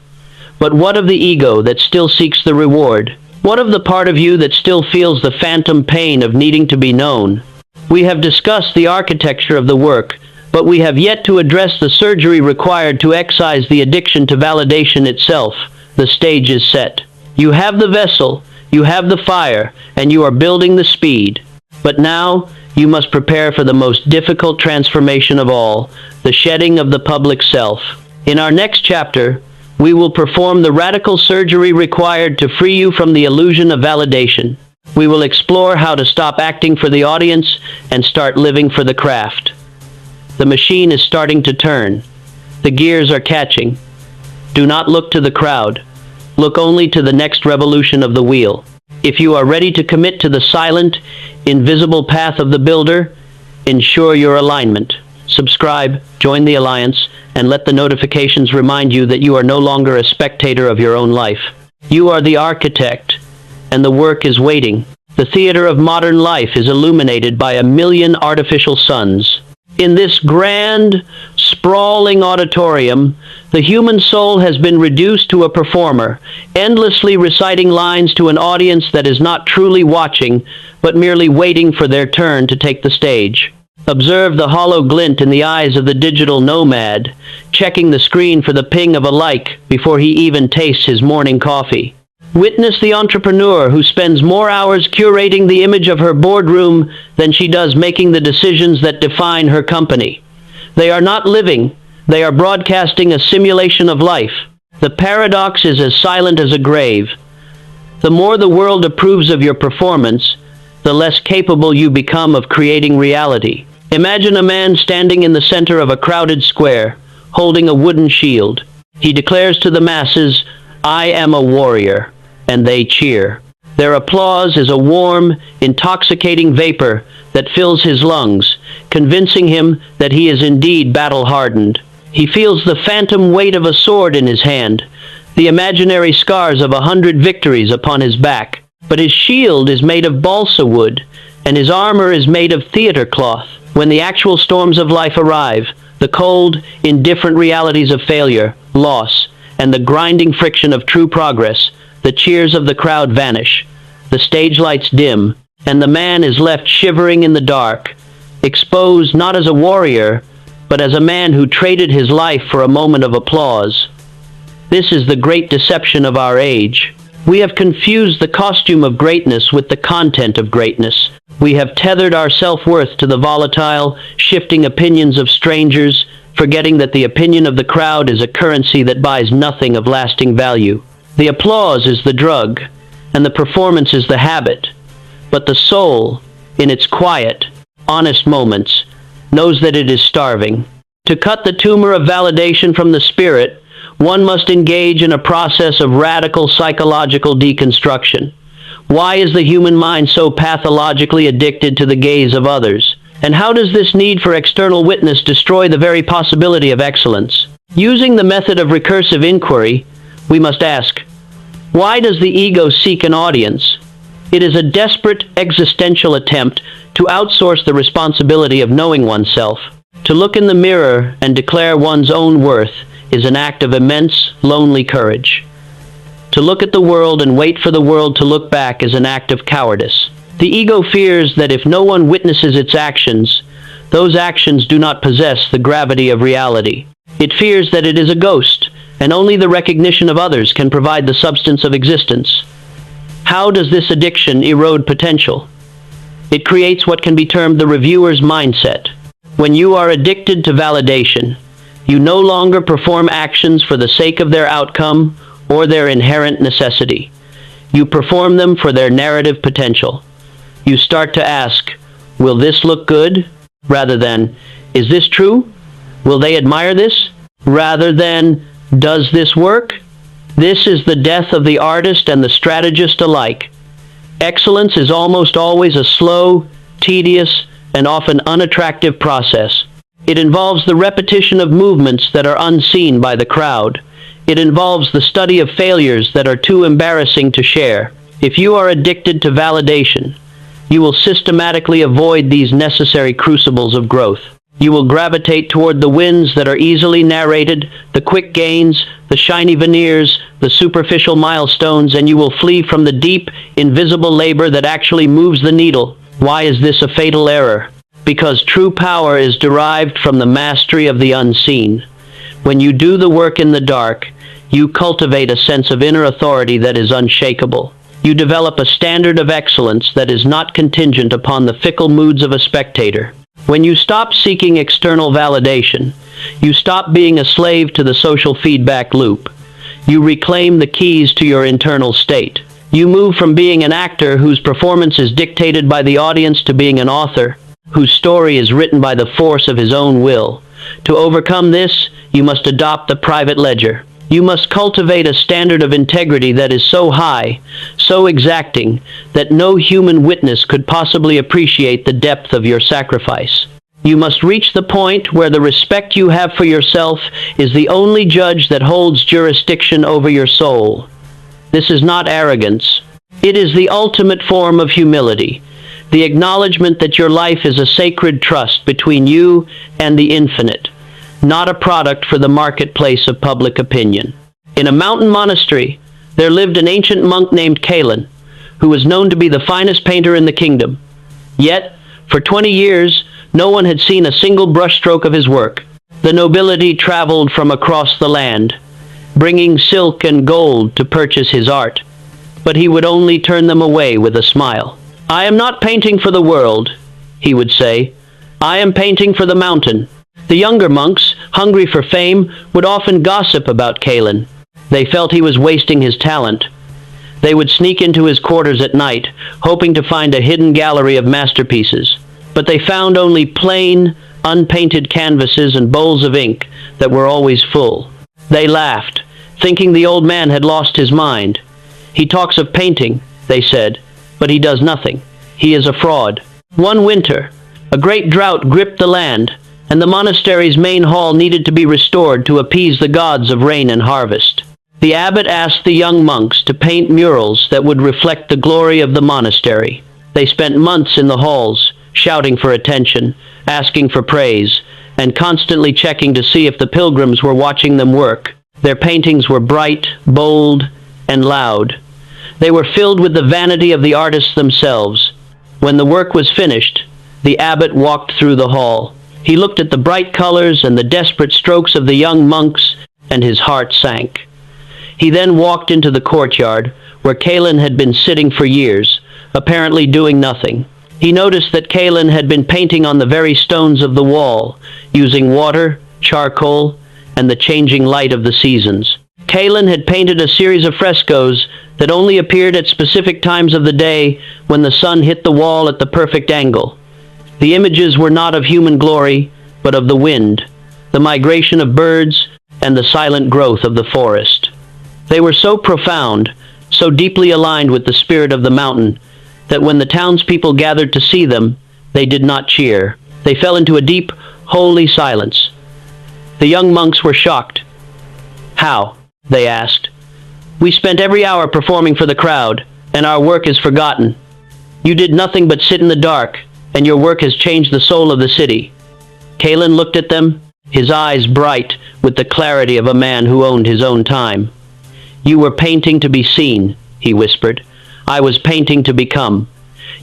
Speaker 1: But what of the ego that still seeks the reward? What of the part of you that still feels the phantom pain of needing to be known? We have discussed the architecture of the work, but we have yet to address the surgery required to excise the addiction to validation itself. The stage is set. You have the vessel, you have the fire, and you are building the speed. But now, you must prepare for the most difficult transformation of all, the shedding of the public self. In our next chapter, we will perform the radical surgery required to free you from the illusion of validation. We will explore how to stop acting for the audience and start living for the craft. The machine is starting to turn. The gears are catching. Do not look to the crowd. Look only to the next revolution of the wheel. If you are ready to commit to the silent, invisible path of the builder, ensure your alignment. subscribe, join the alliance, and let the notifications remind you that you are no longer a spectator of your own life. You are the architect, and the work is waiting. The theater of modern life is illuminated by 1,000,000 artificial suns. In this grand, sprawling auditorium, the human soul has been reduced to a performer, endlessly reciting lines to an audience that is not truly watching, but merely waiting for their turn to take the stage. Observe the hollow glint in the eyes of the digital nomad, checking the screen for the ping of a like before he even tastes his morning coffee. Witness the entrepreneur who spends more hours curating the image of her boardroom than she does making the decisions that define her company. They are not living, they are broadcasting a simulation of life. The paradox is as silent as a grave. The more the world approves of your performance, the less capable you become of creating reality. Imagine a man standing in the center of a crowded square, holding a wooden shield. He declares to the masses, "I am a warrior," and they cheer. Their applause is a warm, intoxicating vapor that fills his lungs, convincing him that he is indeed battle-hardened. He feels the phantom weight of a sword in his hand, the imaginary scars of 100 victories upon his back. But his shield is made of balsa wood, and his armor is made of theater cloth. When the actual storms of life arrive, the cold, indifferent realities of failure, loss, and the grinding friction of true progress, the cheers of the crowd vanish, the stage lights dim, and the man is left shivering in the dark, exposed not as a warrior, but as a man who traded his life for a moment of applause. This is the great deception of our age. We have confused the costume of greatness with the content of greatness. We have tethered our self-worth to the volatile, shifting opinions of strangers, forgetting that the opinion of the crowd is a currency that buys nothing of lasting value. The applause is the drug, and the performance is the habit. But the soul, in its quiet, honest moments, knows that it is starving. To cut the tumor of validation from the spirit, one must engage in a process of radical psychological deconstruction. Why is the human mind so pathologically addicted to the gaze of others? And how does this need for external witness destroy the very possibility of excellence? Using the method of recursive inquiry, we must ask, why does the ego seek an audience? It is a desperate existential attempt to outsource the responsibility of knowing oneself. To look in the mirror and declare one's own worth is an act of immense, lonely courage. To look at the world and wait for the world to look back is an act of cowardice. The ego fears that if no one witnesses its actions, those actions do not possess the gravity of reality. It fears that it is a ghost, and only the recognition of others can provide the substance of existence. How does this addiction erode potential? It creates what can be termed the reviewer's mindset. When you are addicted to validation, you no longer perform actions for the sake of their outcome or their inherent necessity. You perform them for their narrative potential. You start to ask, will this look good? Rather than, is this true? Will they admire this? Rather than, does this work? This is the death of the artist and the strategist alike. Excellence is almost always a slow, tedious, and often unattractive process. It involves the repetition of movements that are unseen by the crowd. It involves the study of failures that are too embarrassing to share. If you are addicted to validation, you will systematically avoid these necessary crucibles of growth. You will gravitate toward the wins that are easily narrated, the quick gains, the shiny veneers, the superficial milestones, and you will flee from the deep, invisible labor that actually moves the needle. Why is this a fatal error? Because true power is derived from the mastery of the unseen. When you do the work in the dark, you cultivate a sense of inner authority that is unshakable. You develop a standard of excellence that is not contingent upon the fickle moods of a spectator. When you stop seeking external validation, you stop being a slave to the social feedback loop. You reclaim the keys to your internal state. You move from being an actor whose performance is dictated by the audience to being an author whose story is written by the force of his own will. To overcome this, you must adopt the private ledger. You must cultivate a standard of integrity that is so high, so exacting, that no human witness could possibly appreciate the depth of your sacrifice. You must reach the point where the respect you have for yourself is the only judge that holds jurisdiction over your soul. This is not arrogance. It is the ultimate form of humility, the acknowledgement that your life is a sacred trust between you and the infinite, not a product for the marketplace of public opinion. In a mountain monastery, there lived an ancient monk named Kalen, who was known to be the finest painter in the kingdom. Yet, for 20 years, no one had seen a single brushstroke of his work. The nobility traveled from across the land, bringing silk and gold to purchase his art, but he would only turn them away with a smile. "I am not painting for the world," he would say. "I am painting for the mountain." The younger monks, hungry for fame, would often gossip about Kalen. They felt he was wasting his talent. They would sneak into his quarters at night, hoping to find a hidden gallery of masterpieces. But they found only plain, unpainted canvases and bowls of ink that were always full. They laughed, thinking the old man had lost his mind. "He talks of painting," they said, "but he does nothing. He is a fraud." One winter, a great drought gripped the land, and the monastery's main hall needed to be restored to appease the gods of rain and harvest. The abbot asked the young monks to paint murals that would reflect the glory of the monastery. They spent months in the halls, shouting for attention, asking for praise, and constantly checking to see if the pilgrims were watching them work. Their paintings were bright, bold, and loud. They were filled with the vanity of the artists themselves. When the work was finished, the abbot walked through the hall. He looked at the bright colors and the desperate strokes of the young monks, and his heart sank. He then walked into the courtyard, where Kalen had been sitting for years, apparently doing nothing. He noticed that Kalen had been painting on the very stones of the wall, using water, charcoal, and the changing light of the seasons. Kalen had painted a series of frescoes that only appeared at specific times of the day when the sun hit the wall at the perfect angle. The images were not of human glory, but of the wind, the migration of birds, and the silent growth of the forest. They were so profound, so deeply aligned with the spirit of the mountain, that when the townspeople gathered to see them, they did not cheer. They fell into a deep, holy silence. The young monks were shocked. "How?" they asked. "We spent every hour performing for the crowd, and our work is forgotten. You did nothing but sit in the dark, and your work has changed the soul of the city." Kalen looked at them, his eyes bright with the clarity of a man who owned his own time. "You were painting to be seen," he whispered. "I was painting to become.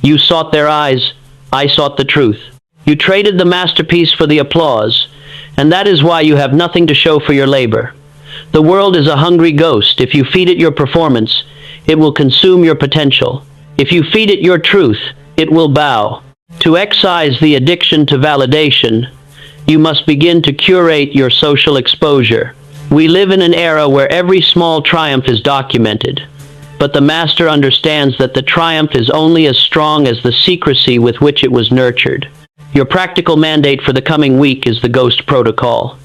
Speaker 1: You sought their eyes, I sought the truth. You traded the masterpiece for the applause, and that is why you have nothing to show for your labor. The world is a hungry ghost. If you feed it your performance, it will consume your potential. If you feed it your truth, it will bow. To excise the addiction to validation, you must begin to curate your social exposure. We live in an era where every small triumph is documented, but the master understands that the triumph is only as strong as the secrecy with which it was nurtured. Your practical mandate for the coming week is the Ghost Protocol.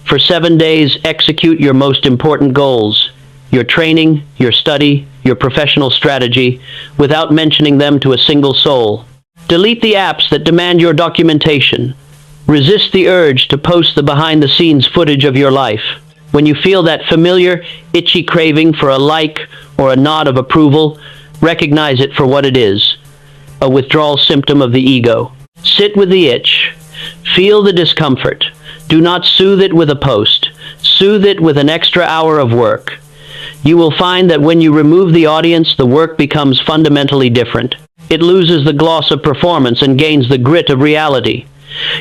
Speaker 1: For 7 days, execute your most important goals, your training, your study, your professional strategy, without mentioning them to a single soul. Delete the apps that demand your documentation. Resist the urge to post the behind-the-scenes footage of your life. When you feel that familiar, itchy craving for a like or a nod of approval, recognize it for what it is, a withdrawal symptom of the ego. Sit with the itch. Feel the discomfort. Do not soothe it with a post. Soothe it with an extra hour of work. You will find that when you remove the audience, the work becomes fundamentally different. It loses the gloss of performance and gains the grit of reality.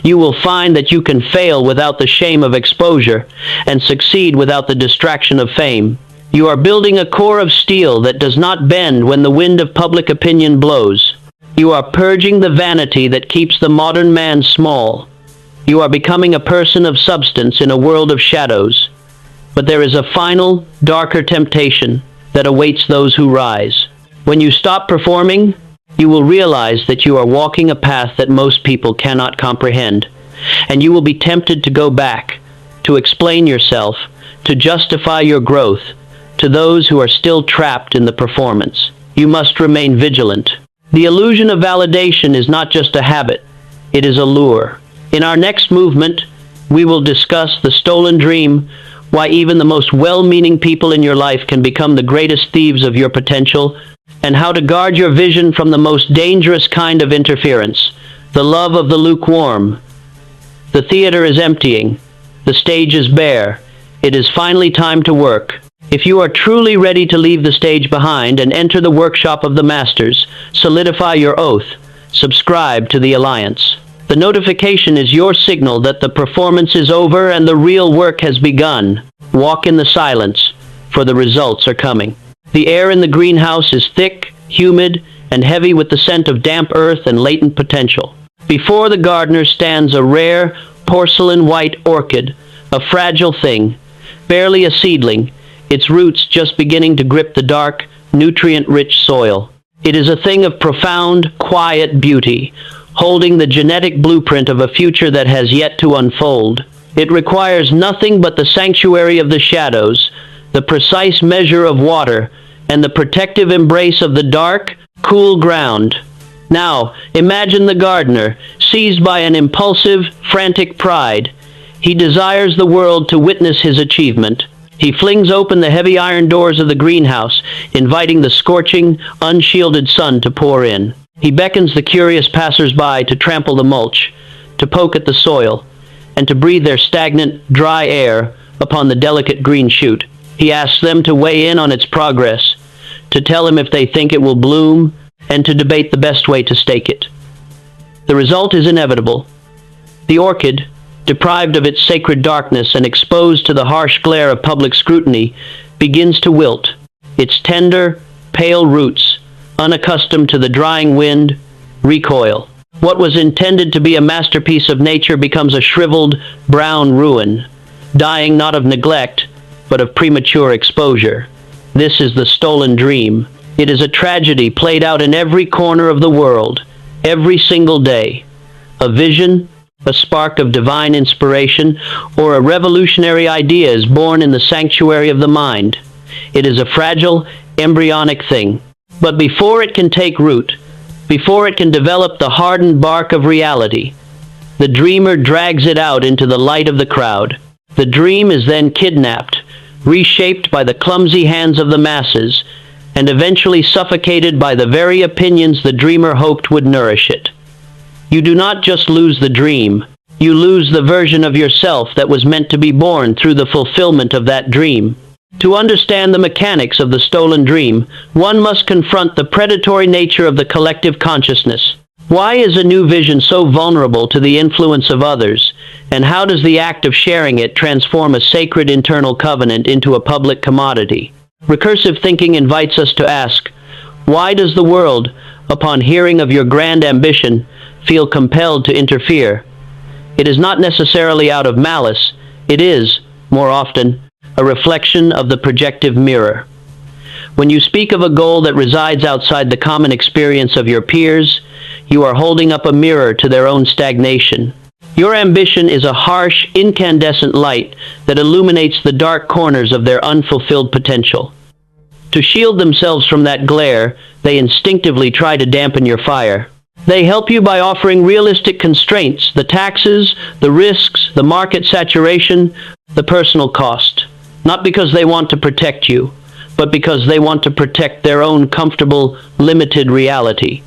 Speaker 1: You will find that you can fail without the shame of exposure and succeed without the distraction of fame. You are building a core of steel that does not bend when the wind of public opinion blows. You are purging the vanity that keeps the modern man small. You are becoming a person of substance in a world of shadows. But there is a final, darker temptation that awaits those who rise. When you stop performing, you will realize that you are walking a path that most people cannot comprehend, and you will be tempted to go back, to explain yourself, to justify your growth, to those who are still trapped in the performance. You must remain vigilant. The illusion of validation is not just a habit, it is a lure. In our next movement, we will discuss the stolen dream, why even the most well-meaning people in your life can become the greatest thieves of your potential, and how to guard your vision from the most dangerous kind of interference, the love of the lukewarm. The theater is emptying. The stage is bare. It is finally time to work. If you are truly ready to leave the stage behind and enter the workshop of the masters, solidify your oath. Subscribe to the Alliance. The notification is your signal that the performance is over and the real work has begun. Walk in the silence, for the results are coming. The air in the greenhouse is thick, humid, and heavy with the scent of damp earth and latent potential. Before the gardener stands a rare, porcelain white orchid, a fragile thing, barely a seedling, its roots just beginning to grip the dark, nutrient-rich soil. It is a thing of profound, quiet beauty, holding the genetic blueprint of a future that has yet to unfold. It requires nothing but the sanctuary of the shadows, the precise measure of water, and the protective embrace of the dark, cool ground. Now, imagine the gardener, seized by an impulsive, frantic pride. He desires the world to witness his achievement. He flings open the heavy iron doors of the greenhouse, inviting the scorching, unshielded sun to pour in. He beckons the curious passers-by to trample the mulch, to poke at the soil, and to breathe their stagnant, dry air upon the delicate green shoot. He asks them to weigh in on its progress, to tell him if they think it will bloom, and to debate the best way to stake it. The result is inevitable. The orchid, deprived of its sacred darkness and exposed to the harsh glare of public scrutiny, begins to wilt. Its tender, pale roots, unaccustomed to the drying wind, recoil. What was intended to be a masterpiece of nature becomes a shriveled, brown ruin, dying not of neglect, but of premature exposure. This is the stolen dream. It is a tragedy played out in every corner of the world, every single day. A vision, a spark of divine inspiration, or a revolutionary idea is born in the sanctuary of the mind. It is a fragile, embryonic thing. But before it can take root, before it can develop the hardened bark of reality, the dreamer drags it out into the light of the crowd. The dream is then kidnapped, reshaped by the clumsy hands of the masses, and eventually suffocated by the very opinions the dreamer hoped would nourish it. You do not just lose the dream, you lose the version of yourself that was meant to be born through the fulfillment of that dream. To understand the mechanics of the stolen dream, one must confront the predatory nature of the collective consciousness. Why is a new vision so vulnerable to the influence of others, and how does the act of sharing it transform a sacred internal covenant into a public commodity? Recursive thinking invites us to ask, why does the world, upon hearing of your grand ambition, feel compelled to interfere? It is not necessarily out of malice. It is, more often, a reflection of the projective mirror. When you speak of a goal that resides outside the common experience of your peers, you are holding up a mirror to their own stagnation. Your ambition is a harsh, incandescent light that illuminates the dark corners of their unfulfilled potential. To shield themselves from that glare, they instinctively try to dampen your fire. They help you by offering realistic constraints, the taxes, the risks, the market saturation, the personal cost. Not because they want to protect you, but because they want to protect their own comfortable, limited reality.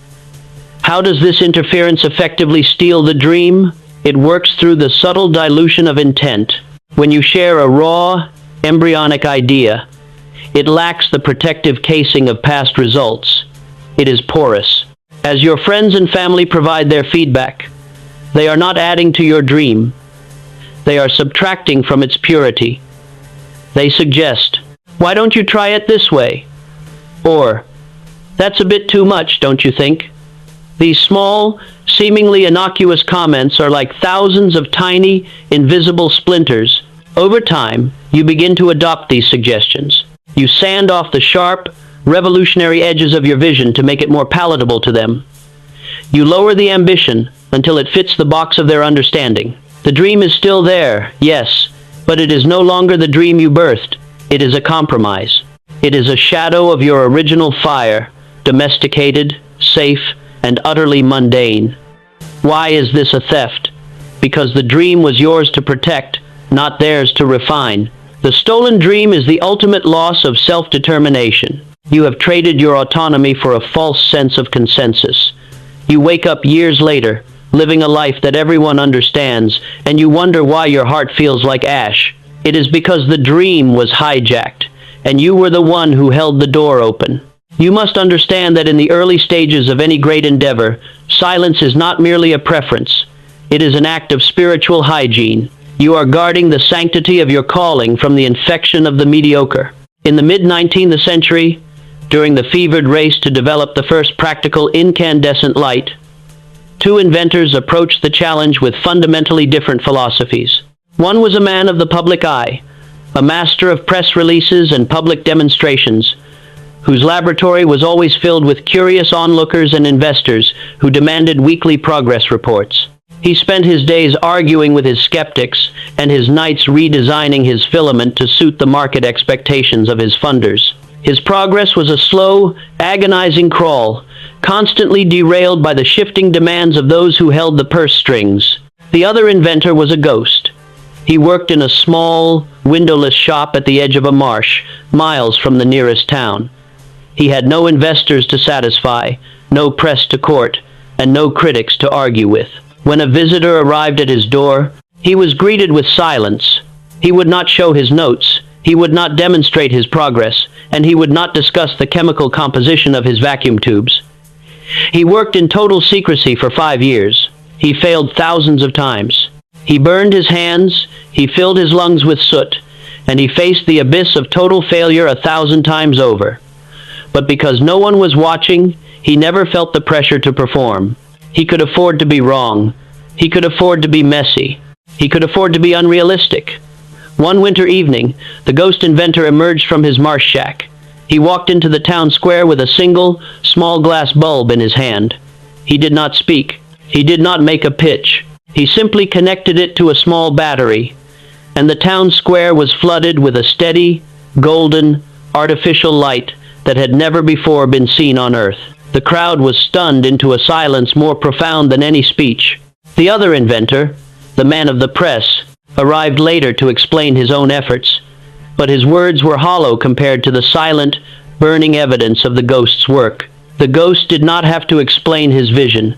Speaker 1: How does this interference effectively steal the dream? It works through the subtle dilution of intent. When you share a raw, embryonic idea, it lacks the protective casing of past results. It is porous. As your friends and family provide their feedback, they are not adding to your dream. They are subtracting from its purity. They suggest, why don't you try it this way? Or, that's a bit too much, don't you think? These small, seemingly innocuous comments are like thousands of tiny, invisible splinters. Over time, you begin to adopt these suggestions. You sand off the sharp, revolutionary edges of your vision to make it more palatable to them. You lower the ambition until it fits the box of their understanding. The dream is still there, yes, but it is no longer the dream you birthed. It is a compromise. It is a shadow of your original fire, domesticated, safe, and utterly mundane. Why is this a theft? because the dream was yours to protect, not theirs to refine. The stolen dream is the ultimate loss of self-determination. You have traded your autonomy for a false sense of consensus. You wake up years later, living a life that everyone understands, and you wonder why your heart feels like ash. It is because the dream was hijacked, and you were the one who held the door open. You must understand that in the early stages of any great endeavor, silence is not merely a preference. It is an act of spiritual hygiene. You are guarding the sanctity of your calling from the infection of the mediocre. In the mid-19th century, during the fevered race to develop the first practical incandescent light, two inventors approached the challenge with fundamentally different philosophies. One was a man of the public eye, a master of press releases and public demonstrations, whose laboratory was always filled with curious onlookers and investors who demanded weekly progress reports. He spent his days arguing with his skeptics and his nights redesigning his filament to suit the market expectations of his funders. His progress was a slow, agonizing crawl, constantly derailed by the shifting demands of those who held the purse strings. The other inventor was a ghost. He worked in a small, windowless shop at the edge of a marsh, miles from the nearest town. He had no investors to satisfy, no press to court, and no critics to argue with. When a visitor arrived at his door, he was greeted with silence. He would not show his notes, he would not demonstrate his progress, and he would not discuss the chemical composition of his vacuum tubes. He worked in total secrecy for 5 years. He failed thousands of times. He burned his hands, he filled his lungs with soot, and he faced the abyss of total failure 1,000 times over. But because no one was watching, he never felt the pressure to perform. He could afford to be wrong. He could afford to be messy. He could afford to be unrealistic. One winter evening, the ghost inventor emerged from his marsh shack. He walked into the town square with a single, small glass bulb in his hand. He did not speak. He did not make a pitch. He simply connected it to a small battery, and the town square was flooded with a steady, golden, artificial light that had never before been seen on Earth. The crowd was stunned into a silence more profound than any speech. The other inventor, the man of the press, arrived later to explain his own efforts, but his words were hollow compared to the silent, burning evidence of the ghost's work. The ghost did not have to explain his vision.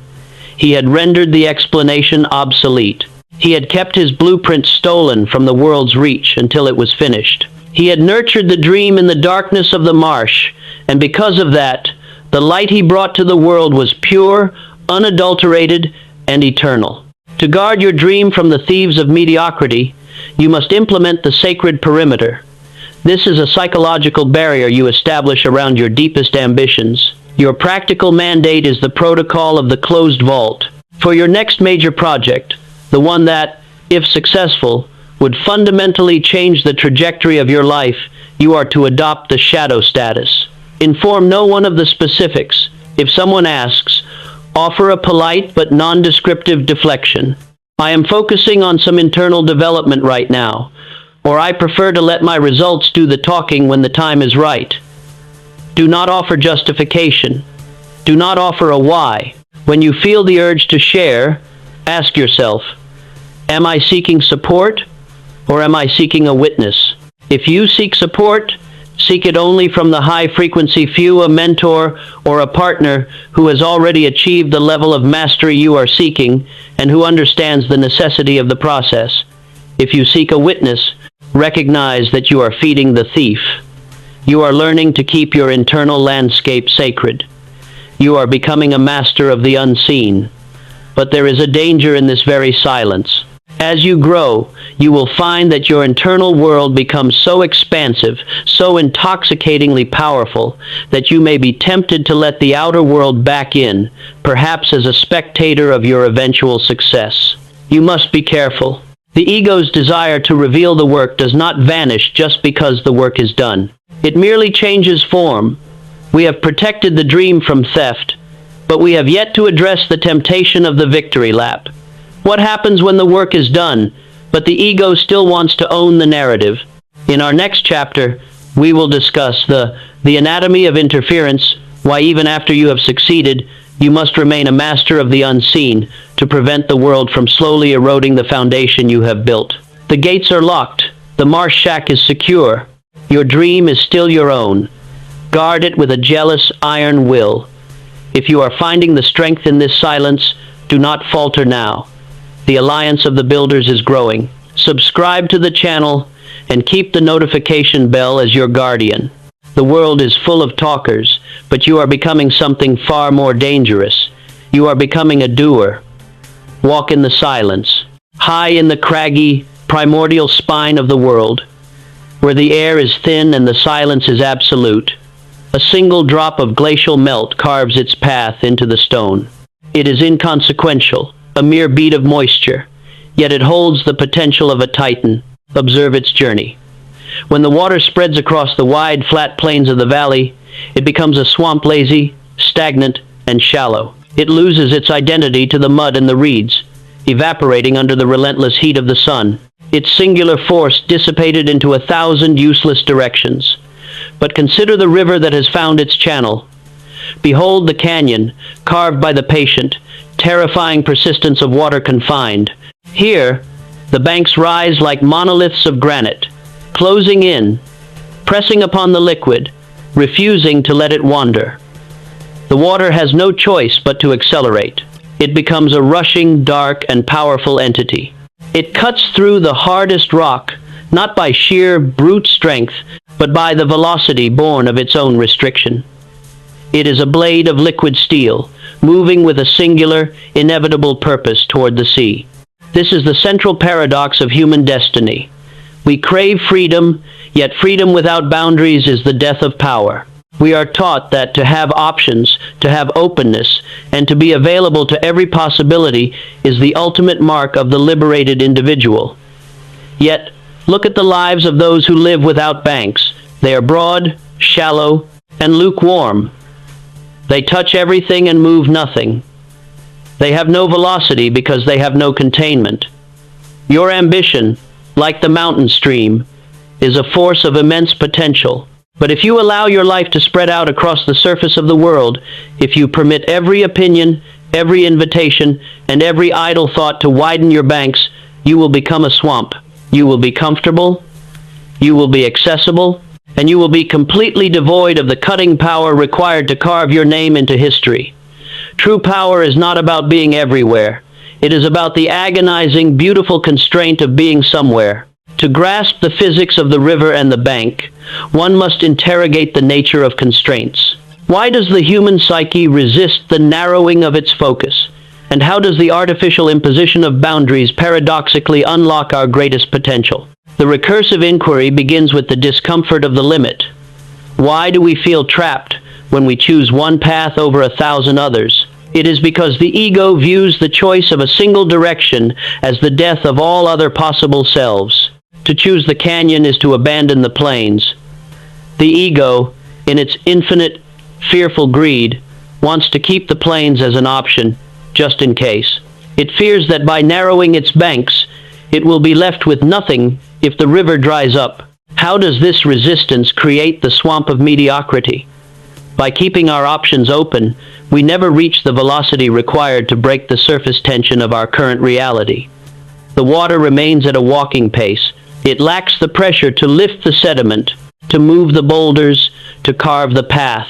Speaker 1: He had rendered the explanation obsolete. He had kept his blueprint stolen from the world's reach until it was finished. He had nurtured the dream in the darkness of the marsh, and because of that, the light he brought to the world was pure, unadulterated, and eternal. To guard your dream from the thieves of mediocrity, you must implement the sacred perimeter. This is a psychological barrier you establish around your deepest ambitions. Your practical mandate is the protocol of the closed vault. For your next major project, the one that, if successful, would fundamentally change the trajectory of your life, you are to adopt the shadow status. Inform no one of the specifics. If someone asks, offer a polite but non-descriptive deflection. I am focusing on some internal development right now, or I prefer to let my results do the talking when the time is right. Do not offer justification. Do not offer a why. When you feel the urge to share, ask yourself, am I seeking support, or am I seeking a witness? If you seek support, seek it only from the high-frequency few, a mentor or a partner who has already achieved the level of mastery you are seeking and who understands the necessity of the process. If you seek a witness, recognize that you are feeding the thief. You are learning to keep your internal landscape sacred. You are becoming a master of the unseen. But there is a danger in this very silence. As you grow, you will find that your internal world becomes so expansive, so intoxicatingly powerful, that you may be tempted to let the outer world back in, perhaps as a spectator of your eventual success. You must be careful. The ego's desire to reveal the work does not vanish just because the work is done. It merely changes form. We have protected the dream from theft, but we have yet to address the temptation of the victory lap. What happens when the work is done, but the ego still wants to own the narrative? In our next chapter, we will discuss the anatomy of interference, why even after you have succeeded, You must remain a master of the unseen to prevent the world from slowly eroding the foundation you have built. The gates are locked. The marsh shack is secure. Your dream is still your own. Guard it with a jealous, iron will. If you are finding the strength in this silence, do not falter now. The alliance of the builders is growing. Subscribe to the channel and keep the notification bell as your guardian. The world is full of talkers, but you are becoming something far more dangerous. You are becoming a doer. Walk in the silence, high in the craggy, primordial spine of the world, where the air is thin and the silence is absolute. A single drop of glacial melt carves its path into the stone. It is inconsequential, a mere bead of moisture, yet it holds the potential of a titan. Observe its journey. When the water spreads across the wide, flat plains of the valley, it becomes a swamp, lazy, stagnant, and shallow. It loses its identity to the mud and the reeds, evaporating under the relentless heat of the sun, its singular force dissipated into 1,000 useless directions. But consider the river that has found its channel. Behold the canyon, carved by the patient, terrifying persistence of water confined. Here, the banks rise like monoliths of granite, closing in, pressing upon the liquid, refusing to let it wander. The water has no choice but to accelerate. It becomes a rushing, dark, and powerful entity. It cuts through the hardest rock, not by sheer brute strength, but by the velocity born of its own restriction. It is a blade of liquid steel, moving with a singular, inevitable purpose toward the sea. This is the central paradox of human destiny. We crave freedom, yet freedom without boundaries is the death of power. We are taught that to have options, to have openness, and to be available to every possibility is the ultimate mark of the liberated individual. Yet, look at the lives of those who live without banks. They are broad, shallow, and lukewarm. They touch everything and move nothing. They have no velocity because they have no containment. Your ambition, like the mountain stream, is a force of immense potential. But if you allow your life to spread out across the surface of the world, if you permit every opinion, every invitation, and every idle thought to widen your banks, you will become a swamp. You will be comfortable, you will be accessible, and you will be completely devoid of the cutting power required to carve your name into history. True power is not about being everywhere. It is about the agonizing, beautiful constraint of being somewhere. To grasp the physics of the river and the bank, one must interrogate the nature of constraints. Why does the human psyche resist the narrowing of its focus? And how does the artificial imposition of boundaries paradoxically unlock our greatest potential? The recursive inquiry begins with the discomfort of the limit. Why do we feel trapped when we choose one path over 1,000 others? It is because the ego views the choice of a single direction as the death of all other possible selves. To choose the canyon is to abandon the plains. The ego, in its infinite, fearful greed, wants to keep the plains as an option, just in case. It fears that by narrowing its banks, it will be left with nothing if the river dries up. How does this resistance create the swamp of mediocrity? By keeping our options open, we never reach the velocity required to break the surface tension of our current reality. The water remains at a walking pace. It lacks the pressure to lift the sediment, to move the boulders, to carve the path.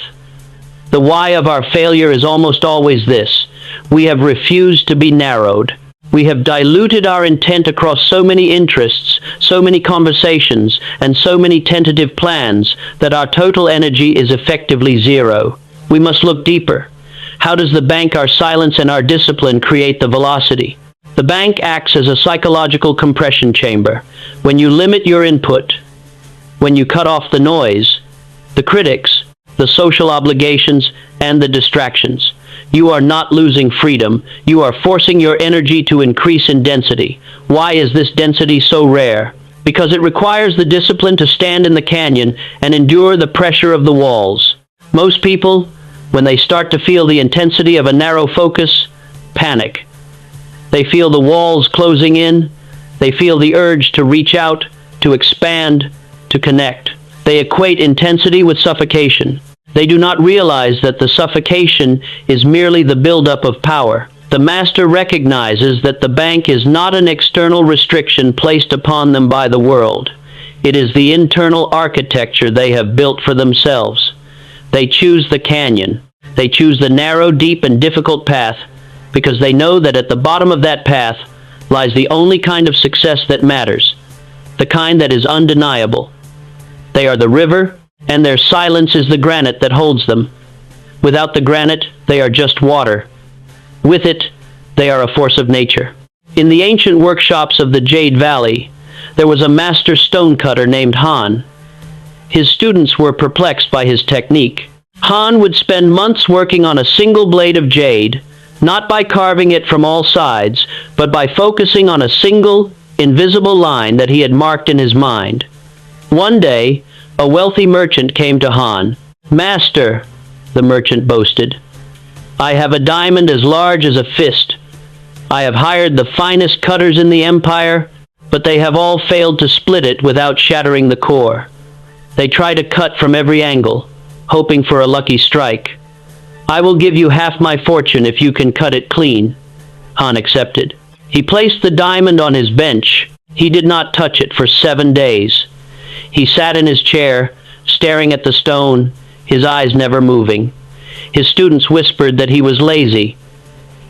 Speaker 1: The why of our failure is almost always this: we have refused to be narrowed. We have diluted our intent across so many interests, so many conversations, and so many tentative plans that our total energy is effectively zero. We must look deeper. How does the bank, our silence, and our discipline create the velocity? The bank acts as a psychological compression chamber. When you limit your input, when you cut off the noise, the critics, the social obligations, and the distractions, you are not losing freedom. You are forcing your energy to increase in density. Why is this density so rare? Because it requires the discipline to stand in the canyon and endure the pressure of the walls. Most people, when they start to feel the intensity of a narrow focus, panic. They feel the walls closing in. They feel the urge to reach out, to expand, to connect. They equate intensity with suffocation. They do not realize that the suffocation is merely the buildup of power. The master recognizes that the bank is not an external restriction placed upon them by the world. It is the internal architecture they have built for themselves. They choose the canyon. They choose the narrow, deep, and difficult path because they know that at the bottom of that path lies the only kind of success that matters, the kind that is undeniable. They are the river, and their silence is the granite that holds them. Without the granite, they are just water. With it, they are a force of nature. In the ancient workshops of the Jade Valley, there was a master stonecutter named Han. His students were perplexed by his technique. Han would spend months working on a single blade of jade, not by carving it from all sides, but by focusing on a single, invisible line that he had marked in his mind. One day, a wealthy merchant came to Han. "Master," the merchant boasted, "I have a diamond as large as a fist. I have hired the finest cutters in the empire, but they have all failed to split it without shattering the core. They try to cut from every angle, hoping for a lucky strike. I will give you half my fortune if you can cut it clean." Han accepted. He placed the diamond on his bench. He did not touch it for 7 days. He sat in his chair, staring at the stone, his eyes never moving. His students whispered that he was lazy.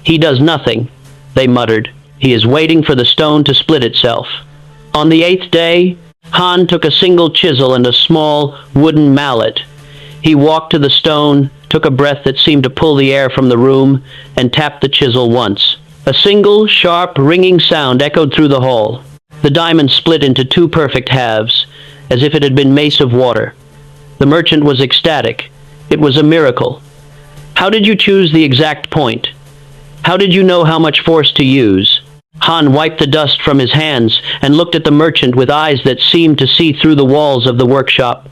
Speaker 1: "He does nothing," they muttered. "He is waiting for the stone to split itself." On the 8th day, Han took a single chisel and a small wooden mallet. He walked to the stone, took a breath that seemed to pull the air from the room, and tapped the chisel once. A single, sharp, ringing sound echoed through the hall. The diamond split into 2 perfect halves, as if it had been made of water. The merchant was ecstatic. It was a miracle. "How did you choose the exact point? How did you know how much force to use?" Han wiped the dust from his hands and looked at the merchant with eyes that seemed to see through the walls of the workshop.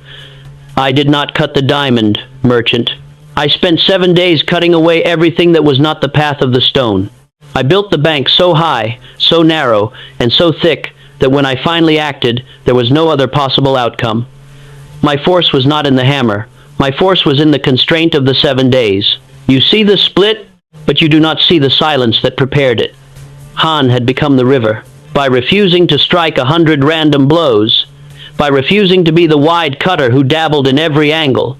Speaker 1: "I did not cut the diamond, merchant. I spent 7 days cutting away everything that was not the path of the stone. I built the bank so high, so narrow, and so thick that when I finally acted, there was no other possible outcome. My force was not in the hammer. My force was in the constraint of the 7 days. You see the split, but you do not see the silence that prepared it." Han had become the river. By refusing to strike 100 random blows, by refusing to be the wide cutter who dabbled in every angle,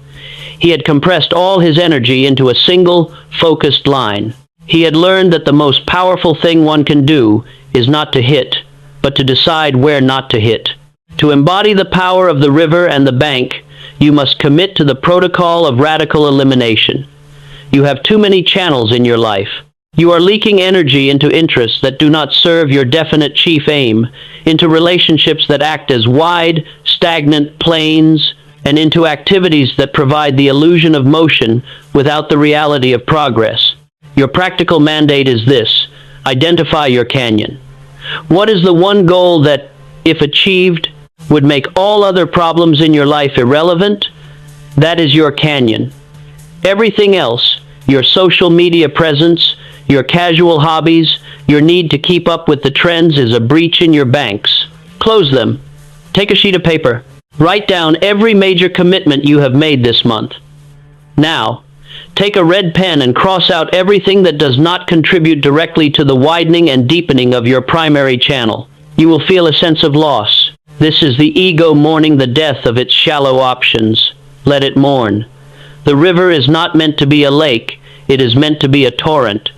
Speaker 1: he had compressed all his energy into a single, focused line. He had learned that the most powerful thing one can do is not to hit, but to decide where not to hit. To embody the power of the river and the bank, you must commit to the protocol of radical elimination. You have too many channels in your life. You are leaking energy into interests that do not serve your definite chief aim, into relationships that act as wide, stagnant planes, and into activities that provide the illusion of motion without the reality of progress. Your practical mandate is this: identify your canyon. What is the one goal that, if achieved, would make all other problems in your life irrelevant? That is your canyon. Everything else, your social media presence, your casual hobbies, your need to keep up with the trends, is a breach in your banks. Close them. Take a sheet of paper. Write down every major commitment you have made this month. Now, take a red pen and cross out everything that does not contribute directly to the widening and deepening of your primary channel. You will feel a sense of loss. This is the ego mourning the death of its shallow options. Let it mourn. The river is not meant to be a lake. It is meant to be a torrent.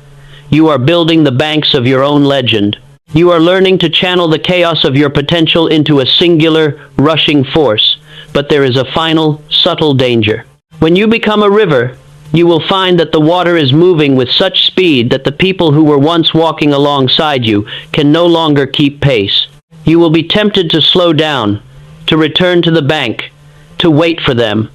Speaker 1: You are building the banks of your own legend. You are learning to channel the chaos of your potential into a singular, rushing force. But there is a final, subtle danger. When you become a river, you will find that the water is moving with such speed that the people who were once walking alongside you can no longer keep pace. You will be tempted to slow down, to return to the bank, to wait for them.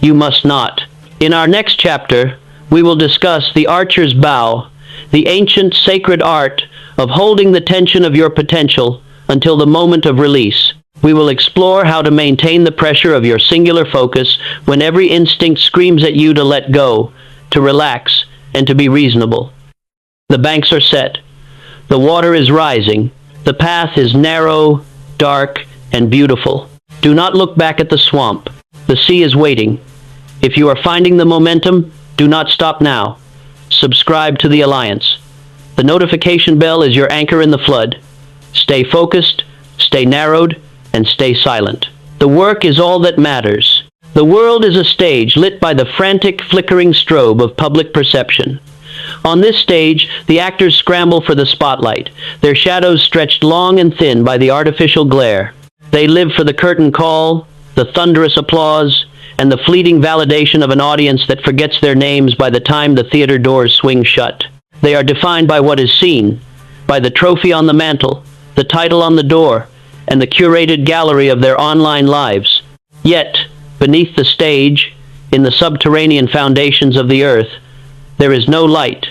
Speaker 1: You must not. In our next chapter, we will discuss the archer's bow, the ancient sacred art of holding the tension of your potential until the moment of release. We will explore how to maintain the pressure of your singular focus when every instinct screams at you to let go, to relax, and to be reasonable. The banks are set. The water is rising. The path is narrow, dark, and beautiful. Do not look back at the swamp. The sea is waiting. If you are finding the momentum, do not stop now. Subscribe to the Alliance. The notification bell is your anchor in the flood. Stay focused, stay narrowed, and stay silent. The work is all that matters. The world is a stage lit by the frantic, flickering strobe of public perception. On this stage, the actors scramble for the spotlight, their shadows stretched long and thin by the artificial glare. They live for the curtain call, the thunderous applause, and the fleeting validation of an audience that forgets their names by the time the theater doors swing shut. They are defined by what is seen, by the trophy on the mantle, the title on the door, and the curated gallery of their online lives. Yet, beneath the stage, in the subterranean foundations of the earth, there is no light.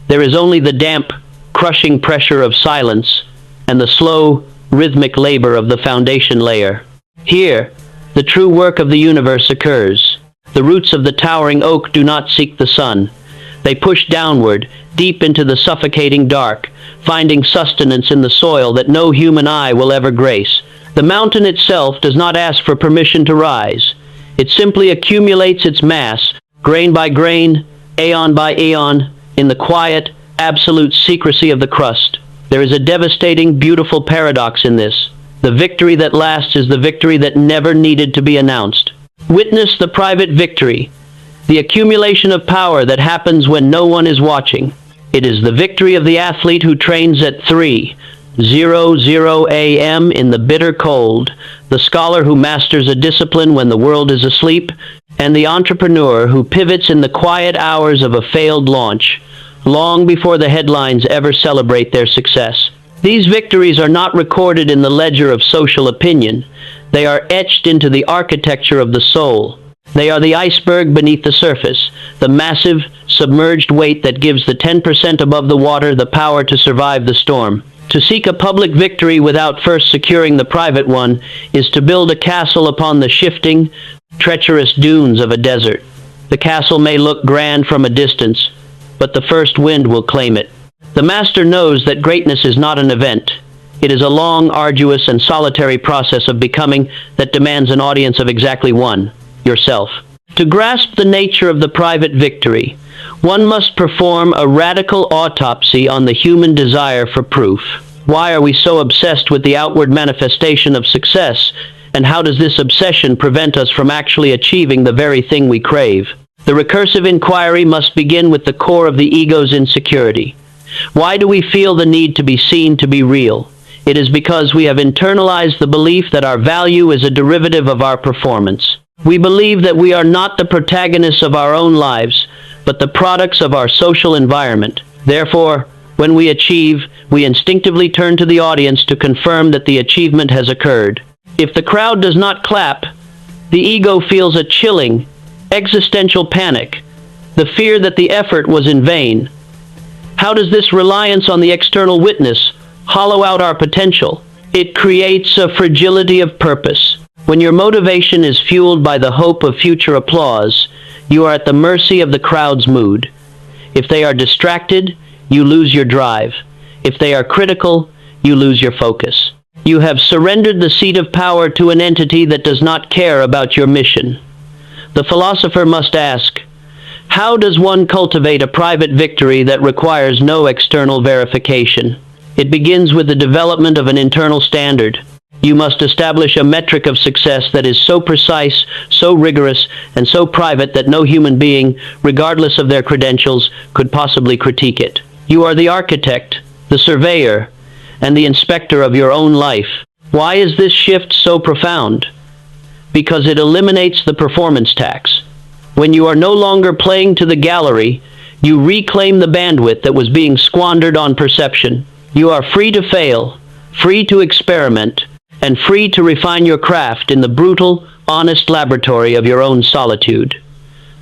Speaker 1: There is only the damp, crushing pressure of silence and the slow, rhythmic labor of the foundation layer. Here, the true work of the universe occurs. The roots of the towering oak do not seek the sun. They push downward, deep into the suffocating dark, finding sustenance in the soil that no human eye will ever grace. The mountain itself does not ask for permission to rise. It simply accumulates its mass, grain by grain, aeon by aeon, in the quiet, absolute secrecy of the crust. There is a devastating, beautiful paradox in this. The victory that lasts is the victory that never needed to be announced. Witness the private victory, the accumulation of power that happens when no one is watching. It is the victory of the athlete who trains at 3:00 a.m. in the bitter cold, the scholar who masters a discipline when the world is asleep, and the entrepreneur who pivots in the quiet hours of a failed launch, long before the headlines ever celebrate their success. These victories are not recorded in the ledger of social opinion. They are etched into the architecture of the soul. They are the iceberg beneath the surface, the massive, submerged weight that gives the 10% above the water the power to survive the storm. To seek a public victory without first securing the private one is to build a castle upon the shifting, treacherous dunes of a desert. The castle may look grand from a distance, but the first wind will claim it. The master knows that greatness is not an event. It is a long, arduous, and solitary process of becoming that demands an audience of exactly one: yourself. To grasp the nature of the private victory, one must perform a radical autopsy on the human desire for proof. Why are we so obsessed with the outward manifestation of success, and how does this obsession prevent us from actually achieving the very thing we crave? The recursive inquiry must begin with the core of the ego's insecurity. Why do we feel the need to be seen to be real? It is because we have internalized the belief that our value is a derivative of our performance. We believe that we are not the protagonists of our own lives, but the products of our social environment. Therefore, when we achieve, we instinctively turn to the audience to confirm that the achievement has occurred. If the crowd does not clap, the ego feels a chilling, existential panic, the fear that the effort was in vain. How does this reliance on the external witness hollow out our potential? It creates a fragility of purpose. When your motivation is fueled by the hope of future applause, you are at the mercy of the crowd's mood. If they are distracted, you lose your drive. If they are critical, you lose your focus. You have surrendered the seat of power to an entity that does not care about your mission. The philosopher must ask, how does one cultivate a private victory that requires no external verification? It begins with the development of an internal standard. You must establish a metric of success that is so precise, so rigorous, and so private that no human being, regardless of their credentials, could possibly critique it. You are the architect, the surveyor, and the inspector of your own life. Why is this shift so profound? Because it eliminates the performance tax. When you are no longer playing to the gallery, you reclaim the bandwidth that was being squandered on perception. You are free to fail, free to experiment, and free to refine your craft in the brutal, honest laboratory of your own solitude.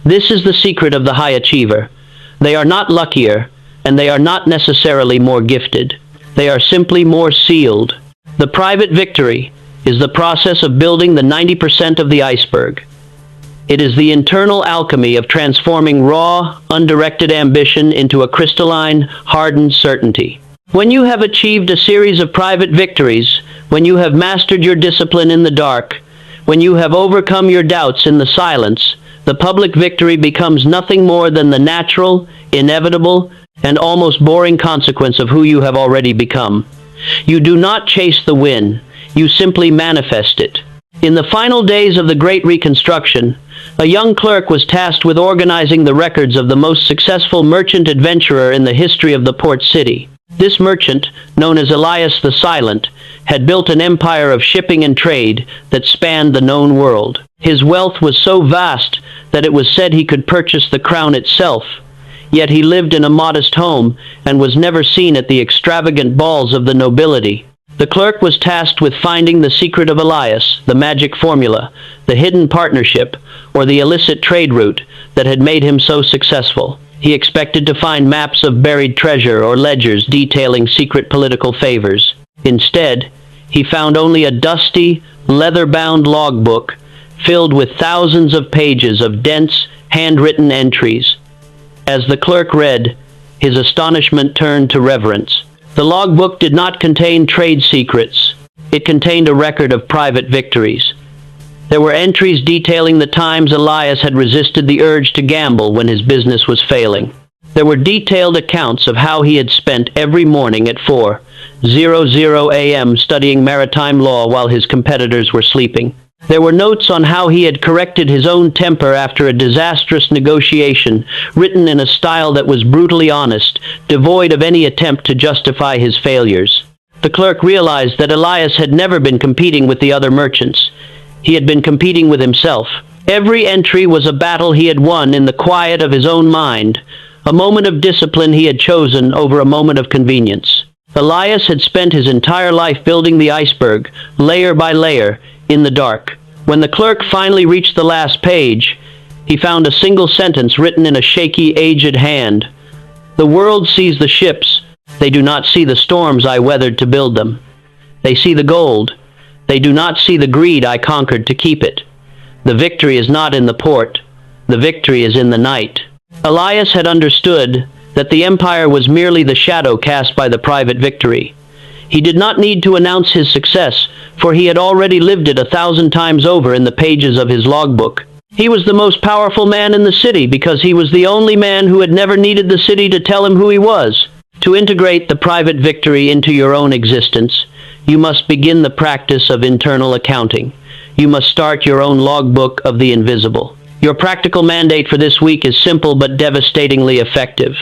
Speaker 1: This is the secret of the high achiever. They are not luckier, and they are not necessarily more gifted. They are simply more sealed. The private victory is the process of building the 90% of the iceberg. It is the internal alchemy of transforming raw, undirected ambition into a crystalline, hardened certainty. When you have achieved a series of private victories, when you have mastered your discipline in the dark, when you have overcome your doubts in the silence, The public victory becomes nothing more than the natural, inevitable, and almost boring consequence of who you have already become. You do not chase the win, you simply manifest it. In the final days of the Great Reconstruction, a young clerk was tasked with organizing the records of the most successful merchant adventurer in the history of the port city. This merchant, known as Elias the Silent, had built an empire of shipping and trade that spanned the known world. His wealth was so vast that it was said he could purchase the crown itself, yet he lived in a modest home and was never seen at the extravagant balls of the nobility. The clerk was tasked with finding the secret of Elias, the magic formula, the hidden partnership, or the illicit trade route that had made him so successful. He expected to find maps of buried treasure or ledgers detailing secret political favors. Instead, he found only a dusty, leather-bound logbook filled with thousands of pages of dense, handwritten entries. As the clerk read, his astonishment turned to reverence. The logbook did not contain trade secrets. It contained a record of private victories. There were entries detailing the times Elias had resisted the urge to gamble when his business was failing. There were detailed accounts of how he had spent every morning at 4:00 a.m. studying maritime law while his competitors were sleeping. There were notes on how he had corrected his own temper after a disastrous negotiation, written in a style that was brutally honest, devoid of any attempt to justify his failures. The clerk realized that Elias had never been competing with the other merchants. He had been competing with himself. Every entry was a battle he had won in the quiet of his own mind, a moment of discipline he had chosen over a moment of convenience. Elias had spent his entire life building the iceberg, layer by layer, in the dark. When the clerk finally reached the last page, he found a single sentence written in a shaky, aged hand. "The world sees the ships. They do not see the storms I weathered to build them. They see the gold. They do not see the greed I conquered to keep it. The victory is not in the port. The victory is in the night." Elias had understood that the empire was merely the shadow cast by the private victory. He did not need to announce his success, for he had already lived it 1,000 times over in the pages of his logbook. He was the most powerful man in the city because he was the only man who had never needed the city to tell him who he was. To integrate the private victory into your own existence, you must begin the practice of internal accounting. You must start your own logbook of the invisible. Your practical mandate for this week is simple but devastatingly effective.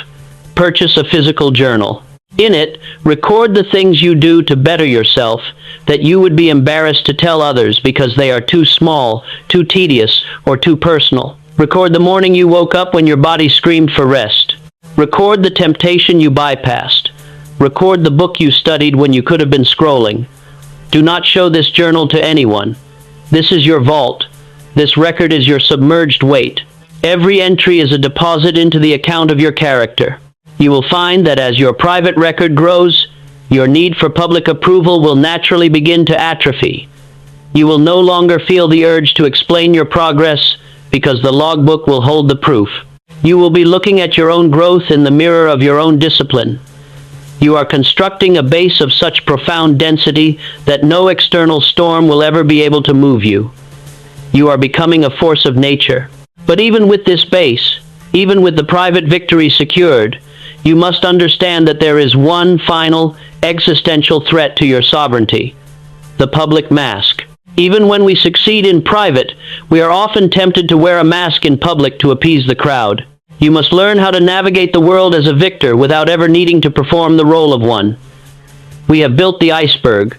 Speaker 1: Purchase a physical journal. In it, record the things you do to better yourself that you would be embarrassed to tell others because they are too small, too tedious, or too personal. Record the morning you woke up when your body screamed for rest. Record the temptation you bypassed. Record the book you studied when you could have been scrolling. Do not show this journal to anyone. This is your vault. This record is your submerged weight. Every entry is a deposit into the account of your character. You will find that as your private record grows, your need for public approval will naturally begin to atrophy. You will no longer feel the urge to explain your progress because the logbook will hold the proof. You will be looking at your own growth in the mirror of your own discipline. You are constructing a base of such profound density that no external storm will ever be able to move you. You are becoming a force of nature. But even with this base, even with the private victory secured, you must understand that there is one final, existential threat to your sovereignty: the public mask. Even when we succeed in private, we are often tempted to wear a mask in public to appease the crowd. You must learn how to navigate the world as a victor without ever needing to perform the role of one. We have built the iceberg.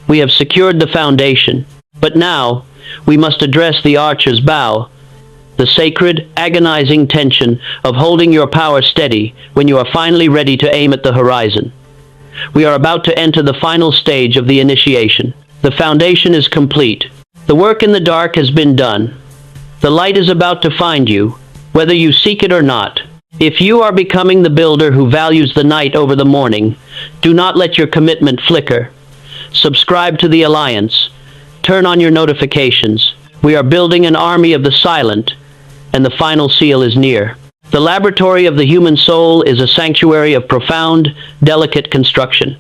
Speaker 1: We have secured the foundation. But now, we must address the archer's bow, the sacred, agonizing tension of holding your power steady when you are finally ready to aim at the horizon. We are about to enter the final stage of the initiation. The foundation is complete. The work in the dark has been done. The light is about to find you, whether you seek it or not. If you are becoming the builder who values the night over the morning, do not let your commitment flicker. Subscribe to the Alliance. Turn on your notifications. We are building an army of the silent, and the final seal is near. The laboratory of the human soul is a sanctuary of profound, delicate construction.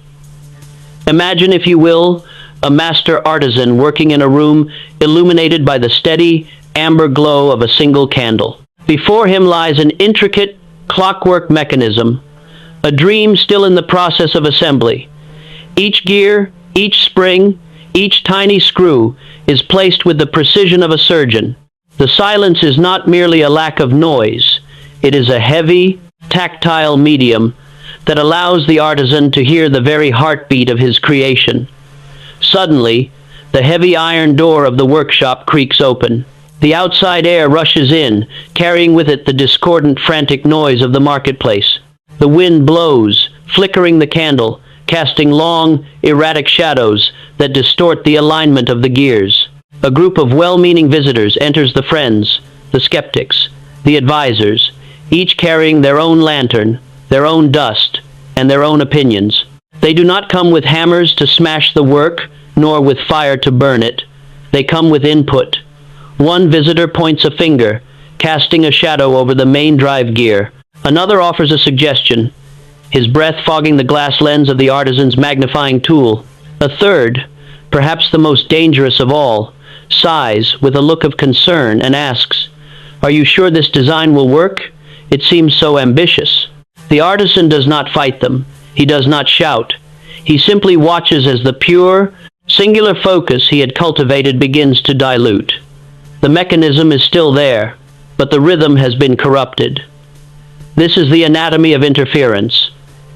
Speaker 1: Imagine, if you will, a master artisan working in a room illuminated by the steady, amber glow of a single candle. Before him lies an intricate clockwork mechanism, a dream still in the process of assembly. Each gear, each spring, each tiny screw is placed with the precision of a surgeon. The silence is not merely a lack of noise. It is a heavy, tactile medium that allows the artisan to hear the very heartbeat of his creation. Suddenly, the heavy iron door of the workshop creaks open. The outside air rushes in, carrying with it the discordant, frantic noise of the marketplace. The wind blows, flickering the candle, casting long, erratic shadows that distort the alignment of the gears. A group of well-meaning visitors enters the friends, the skeptics, the advisors, each carrying their own lantern, their own dust, and their own opinions. They do not come with hammers to smash the work, nor with fire to burn it. They come with input. One visitor points a finger, casting a shadow over the main drive gear. Another offers a suggestion, his breath fogging the glass lens of the artisan's magnifying tool. A third, perhaps the most dangerous of all, sighs with a look of concern and asks, "Are you sure this design will work? It seems so ambitious." The artisan does not fight them. He does not shout. He simply watches as the pure, singular focus he had cultivated begins to dilute. The mechanism is still there, but the rhythm has been corrupted. This is the anatomy of interference.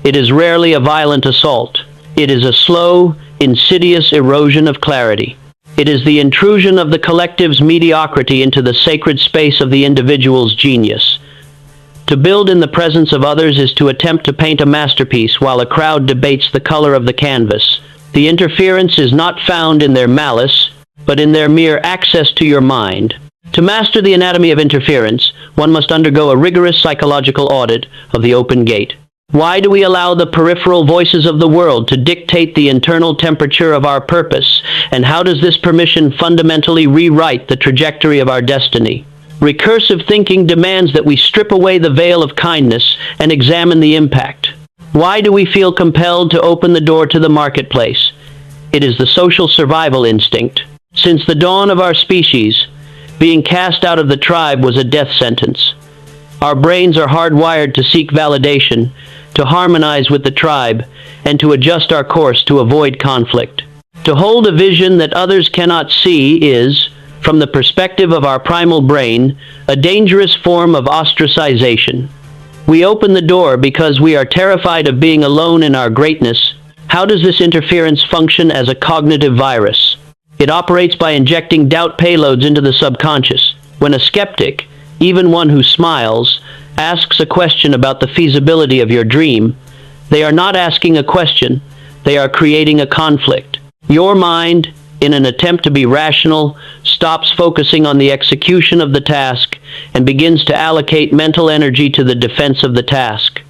Speaker 1: It is rarely a violent assault. It is a slow, insidious erosion of clarity. It is the intrusion of the collective's mediocrity into the sacred space of the individual's genius. To build in the presence of others is to attempt to paint a masterpiece while a crowd debates the color of the canvas. The interference is not found in their malice, but in their mere access to your mind. To master the anatomy of interference, one must undergo a rigorous psychological audit of the open gate. Why do we allow the peripheral voices of the world to dictate the internal temperature of our purpose, and how does this permission fundamentally rewrite the trajectory of our destiny? Recursive thinking demands that we strip away the veil of kindness and examine the impact. Why do we feel compelled to open the door to the marketplace? It is the social survival instinct. Since the dawn of our species, being cast out of the tribe was a death sentence. Our brains are hardwired to seek validation, to harmonize with the tribe, and to adjust our course to avoid conflict. To hold a vision that others cannot see is, from the perspective of our primal brain, a dangerous form of ostracization. We open the door because we are terrified of being alone in our greatness. How does this interference function as a cognitive virus? It operates by injecting doubt payloads into the subconscious. When a skeptic, even one who smiles, asks a question about the feasibility of your dream, they are not asking a question, they are creating a conflict. Your mind, in an attempt to be rational, stops focusing on the execution of the task and begins to allocate mental energy to the defense of the task.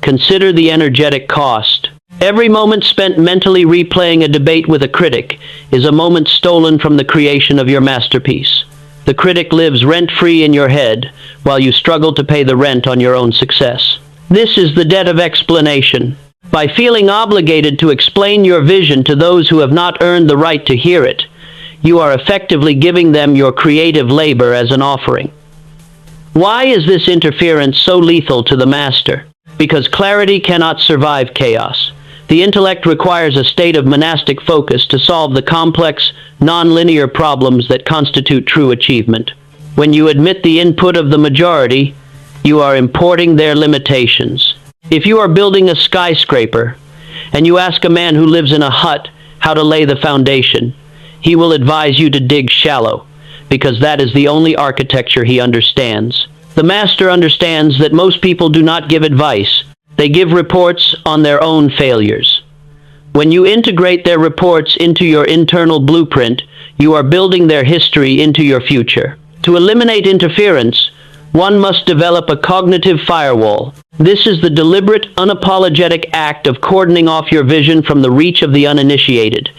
Speaker 1: Consider the energetic cost. Every moment spent mentally replaying a debate with a critic is a moment stolen from the creation of your masterpiece. The critic lives rent-free in your head while you struggle to pay the rent on your own success. This is the debt of explanation. By feeling obligated to explain your vision to those who have not earned the right to hear it, you are effectively giving them your creative labor as an offering. Why is this interference so lethal to the master? Because clarity cannot survive chaos. The intellect requires a state of monastic focus to solve the complex, non-linear problems that constitute true achievement. When you admit the input of the majority, you are importing their limitations. If you are building a skyscraper, and you ask a man who lives in a hut how to lay the foundation, he will advise you to dig shallow, because that is the only architecture he understands. The master understands that most people do not give advice. They give reports on their own failures. When you integrate their reports into your internal blueprint, you are building their history into your future. To eliminate interference, one must develop a cognitive firewall. This is the deliberate, unapologetic act of cordoning off your vision from the reach of the uninitiated.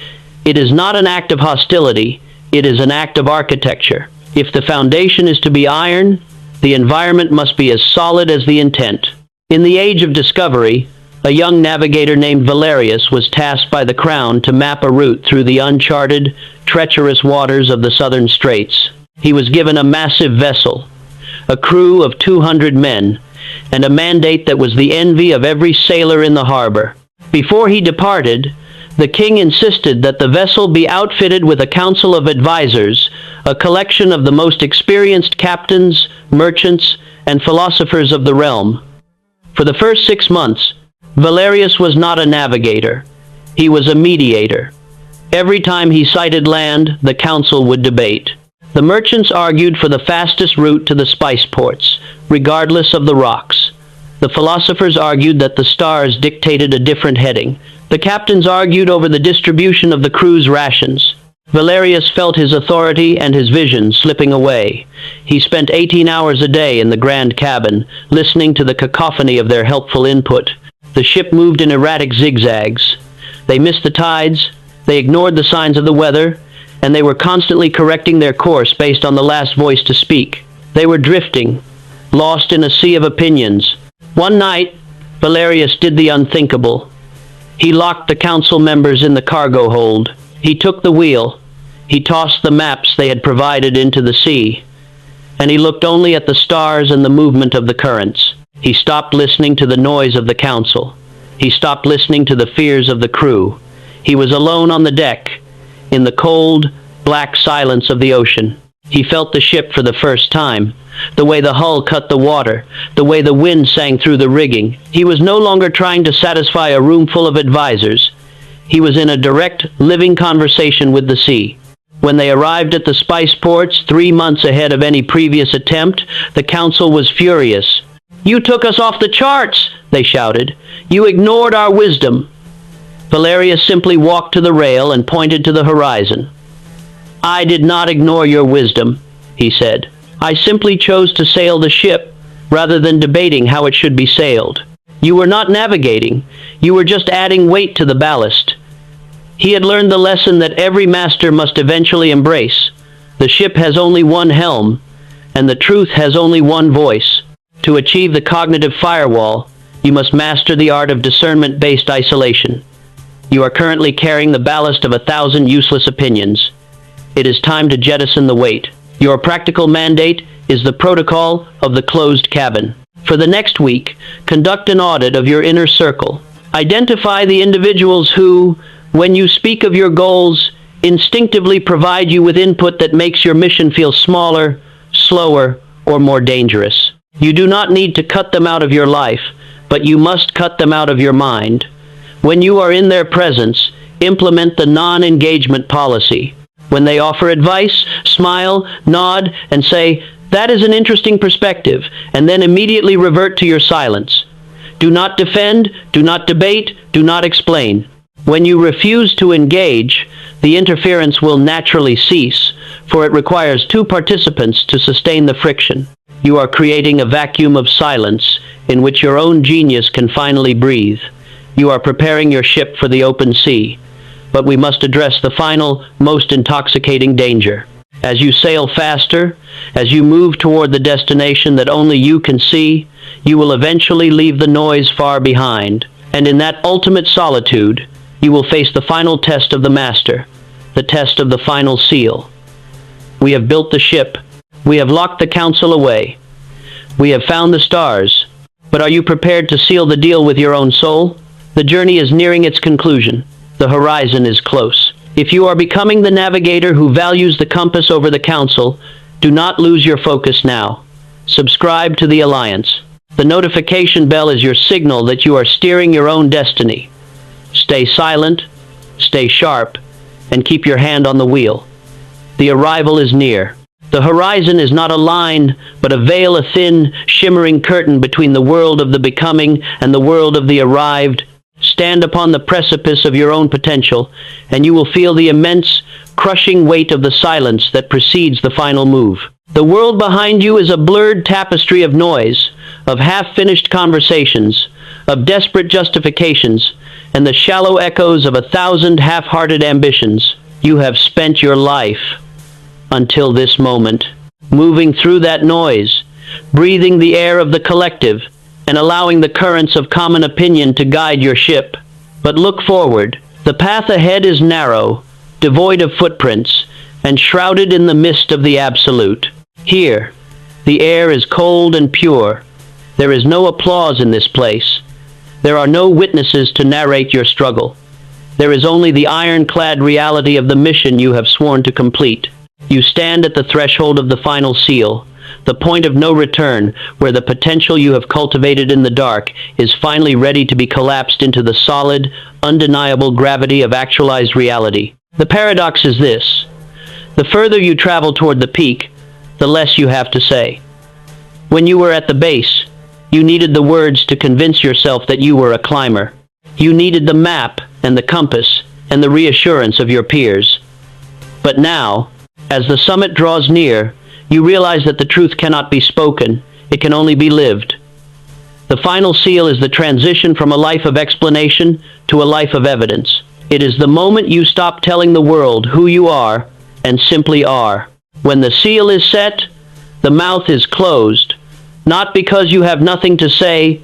Speaker 1: It is not an act of hostility, it is an act of architecture. If the foundation is to be iron, the environment must be as solid as the intent. In the age of discovery, a young navigator named Valerius was tasked by the crown to map a route through the uncharted, treacherous waters of the southern straits. He was given a massive vessel, a crew of 200 men, and a mandate that was the envy of every sailor in the harbor. Before he departed, the king insisted that the vessel be outfitted with a council of advisors, a collection of the most experienced captains, merchants, and philosophers of the realm. For the first 6 months, Valerius was not a navigator. He was a mediator. Every time he sighted land, the council would debate. The merchants argued for the fastest route to the spice ports, regardless of the rocks. The philosophers argued that the stars dictated a different heading. The captains argued over the distribution of the crew's rations. Valerius felt his authority and his vision slipping away. He spent 18 hours a day in the grand cabin, listening to the cacophony of their helpful input. The ship moved in erratic zigzags. They missed the tides, they ignored the signs of the weather, and they were constantly correcting their course based on the last voice to speak. They were drifting, lost in a sea of opinions. One night, Valerius did the unthinkable. He locked the council members in the cargo hold. He took the wheel. He tossed the maps they had provided into the sea. And he looked only at the stars and the movement of the currents. He stopped listening to the noise of the council. He stopped listening to the fears of the crew. He was alone on the deck, in the cold, black silence of the ocean. He felt the ship for the first time, the way the hull cut the water, the way the wind sang through the rigging. He was no longer trying to satisfy a room full of advisors. He was in a direct, living conversation with the sea. When they arrived at the spice ports, 3 months ahead of any previous attempt, the council was furious. "You took us off the charts!" they shouted. "You ignored our wisdom." Valerius simply walked to the rail and pointed to the horizon. "I did not ignore your wisdom," he said. "I simply chose to sail the ship rather than debating how it should be sailed. You were not navigating. You were just adding weight to the ballast." He had learned the lesson that every master must eventually embrace. The ship has only one helm, and the truth has only one voice. To achieve the cognitive firewall, you must master the art of discernment-based isolation. You are currently carrying the ballast of 1,000 useless opinions. It is time to jettison the weight. Your practical mandate is the protocol of the closed cabin. For the next week, conduct an audit of your inner circle. Identify the individuals who, when you speak of your goals, instinctively provide you with input that makes your mission feel smaller, slower, or more dangerous. You do not need to cut them out of your life, but you must cut them out of your mind. When you are in their presence, implement the non-engagement policy. When they offer advice, smile, nod, and say, "That is an interesting perspective," and then immediately revert to your silence. Do not defend, do not debate, do not explain. When you refuse to engage, the interference will naturally cease, for it requires 2 participants to sustain the friction. You are creating a vacuum of silence in which your own genius can finally breathe. You are preparing your ship for the open sea. But we must address the final, most intoxicating danger. As you sail faster, as you move toward the destination that only you can see, you will eventually leave the noise far behind. And in that ultimate solitude, you will face the final test of the master, the test of the final seal. We have built the ship. We have locked the council away. We have found the stars. But are you prepared to seal the deal with your own soul? The journey is nearing its conclusion. The horizon is close. If you are becoming the navigator who values the compass over the council, do not lose your focus now. Subscribe to the Alliance. The notification bell is your signal that you are steering your own destiny. Stay silent, stay sharp, and keep your hand on the wheel. The arrival is near. The horizon is not a line, but a veil, a thin, shimmering curtain between the world of the becoming and the world of the arrived. Stand upon the precipice of your own potential, and you will feel the immense, crushing weight of the silence that precedes the final move. The world behind you is a blurred tapestry of noise, of half-finished conversations, of desperate justifications, and the shallow echoes of 1,000 half-hearted ambitions. You have spent your life, until this moment, moving through that noise, breathing the air of the collective, and allowing the currents of common opinion to guide your ship. But look forward. The path ahead is narrow, devoid of footprints, and shrouded in the mist of the absolute. Here, the air is cold and pure. There is no applause in this place. There are no witnesses to narrate your struggle. There is only the ironclad reality of the mission you have sworn to complete. You stand at the threshold of the final seal, the point of no return, where the potential you have cultivated in the dark is finally ready to be collapsed into the solid, undeniable gravity of actualized reality. The paradox is this: the further you travel toward the peak, the less you have to say. When you were at the base, you needed the words to convince yourself that you were a climber. You needed the map and the compass and the reassurance of your peers. But now, as the summit draws near, you realize that the truth cannot be spoken, it can only be lived. The final seal is the transition from a life of explanation to a life of evidence. It is the moment you stop telling the world who you are and simply are. When the seal is set, the mouth is closed, not because you have nothing to say,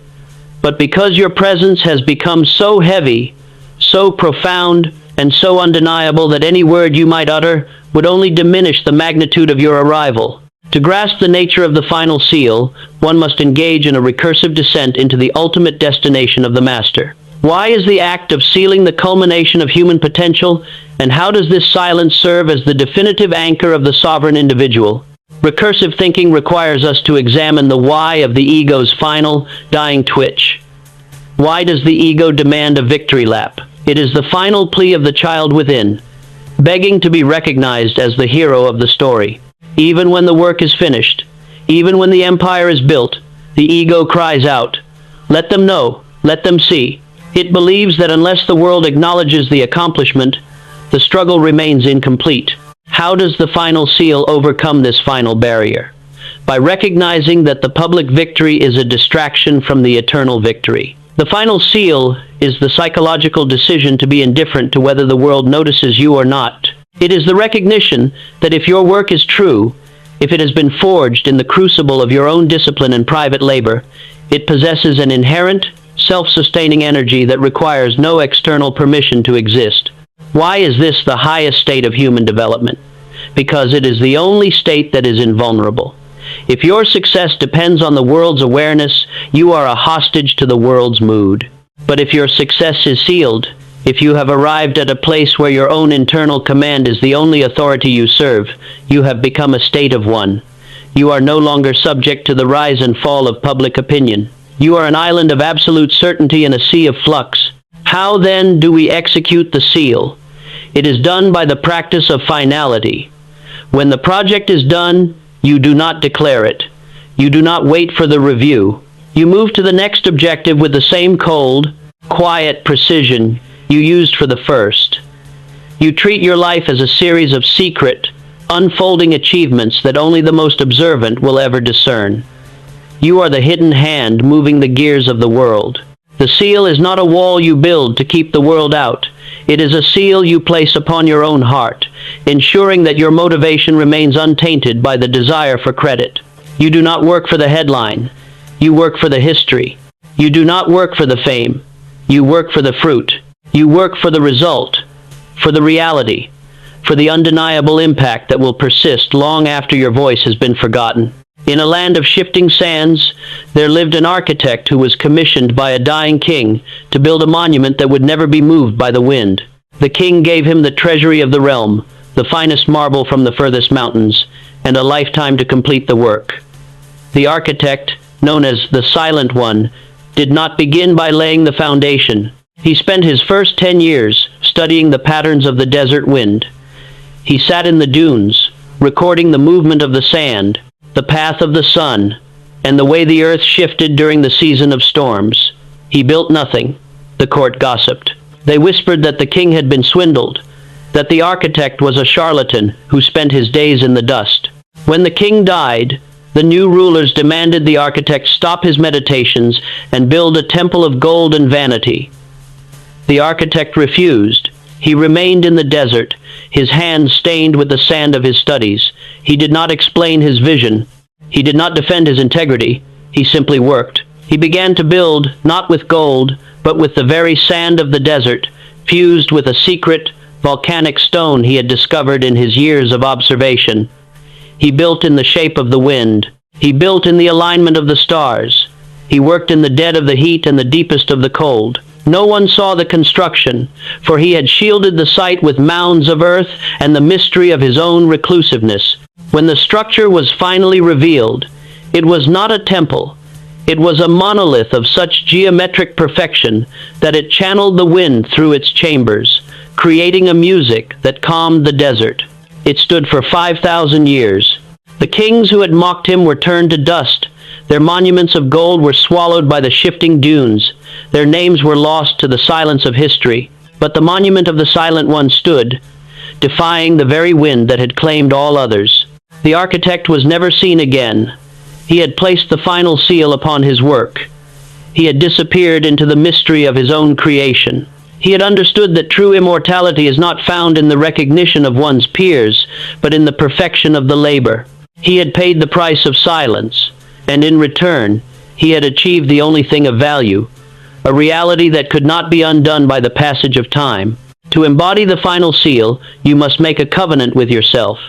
Speaker 1: but because your presence has become so heavy, so profound, and so undeniable that any word you might utter would only diminish the magnitude of your arrival. To grasp the nature of the final seal, one must engage in a recursive descent into the ultimate destination of the master. Why is the act of sealing the culmination of human potential, and how does this silence serve as the definitive anchor of the sovereign individual? Recursive thinking requires us to examine the why of the ego's final, dying twitch. Why does the ego demand a victory lap? It is the final plea of the child within, begging to be recognized as the hero of the story. Even when the work is finished, even when the empire is built, the ego cries out, "Let them know, let them see." It believes that unless the world acknowledges the accomplishment, the struggle remains incomplete. How does the final seal overcome this final barrier? By recognizing that the public victory is a distraction from the eternal victory. The final seal is the psychological decision to be indifferent to whether the world notices you or not. It is the recognition that if your work is true, if it has been forged in the crucible of your own discipline and private labor, it possesses an inherent, self-sustaining energy that requires no external permission to exist. Why is this the highest state of human development? Because it is the only state that is invulnerable. If your success depends on the world's awareness, you are a hostage to the world's mood. But if your success is sealed, if you have arrived at a place where your own internal command is the only authority you serve, you have become a state of one. You are no longer subject to the rise and fall of public opinion. You are an island of absolute certainty in a sea of flux. How then do we execute the seal? It is done by the practice of finality. When the project is done, you do not declare it. You do not wait for the review. You move to the next objective with the same cold, quiet precision you used for the first. You treat your life as a series of secret, unfolding achievements that only the most observant will ever discern. You are the hidden hand moving the gears of the world. The seal is not a wall you build to keep the world out. It is a seal you place upon your own heart, ensuring that your motivation remains untainted by the desire for credit. You do not work for the headline. You work for the history. You do not work for the fame. You work for the fruit. You work for the result, for the reality, for the undeniable impact that will persist long after your voice has been forgotten. In a land of shifting sands, there lived an architect who was commissioned by a dying king to build a monument that would never be moved by the wind. The king gave him the treasury of the realm, the finest marble from the furthest mountains, and a lifetime to complete the work. The architect, known as the Silent One, did not begin by laying the foundation. He spent his first 10 years studying the patterns of the desert wind. He sat in the dunes, recording the movement of the sand, the path of the sun, and the way the earth shifted during the season of storms. He built nothing. The court gossiped. They whispered that the king had been swindled, that the architect was a charlatan who spent his days in the dust. When the king died, the new rulers demanded the architect stop his meditations and build a temple of gold and vanity. The architect refused. He remained in the desert, his hands stained with the sand of his studies. He did not explain his vision. He did not defend his integrity. He simply worked. He began to build, not with gold, but with the very sand of the desert, fused with a secret, volcanic stone he had discovered in his years of observation. He built in the shape of the wind. He built in the alignment of the stars. He worked in the dead of the heat and the deepest of the cold. No one saw the construction, for he had shielded the site with mounds of earth and the mystery of his own reclusiveness. When the structure was finally revealed, it was not a temple. It was a monolith of such geometric perfection that it channeled the wind through its chambers, creating a music that calmed the desert. It stood for 5,000 years. The kings who had mocked him were turned to dust. Their monuments of gold were swallowed by the shifting dunes. Their names were lost to the silence of history. But the monument of the Silent One stood, defying the very wind that had claimed all others. The architect was never seen again. He had placed the final seal upon his work. He had disappeared into the mystery of his own creation. He had understood that true immortality is not found in the recognition of one's peers, but in the perfection of the labor. He had paid the price of silence, and in return, he had achieved the only thing of value, a reality that could not be undone by the passage of time. To embody the final seal, you must make a covenant with yourself.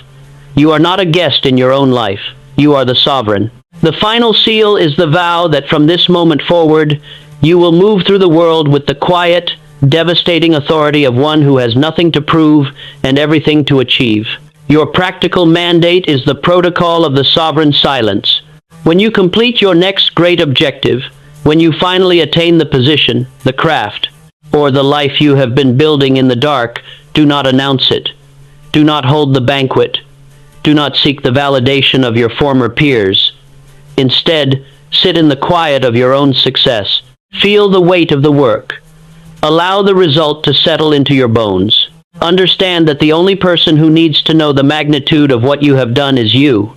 Speaker 1: You are not a guest in your own life. You are the sovereign. The final seal is the vow that from this moment forward, you will move through the world with the quiet, devastating authority of one who has nothing to prove and everything to achieve. Your practical mandate is the protocol of the sovereign silence. When you complete your next great objective, when you finally attain the position, the craft, or the life you have been building in the dark, do not announce it. Do not hold the banquet. Do not seek the validation of your former peers. Instead, sit in the quiet of your own success. Feel the weight of the work. Allow the result to settle into your bones. Understand that the only person who needs to know the magnitude of what you have done is you.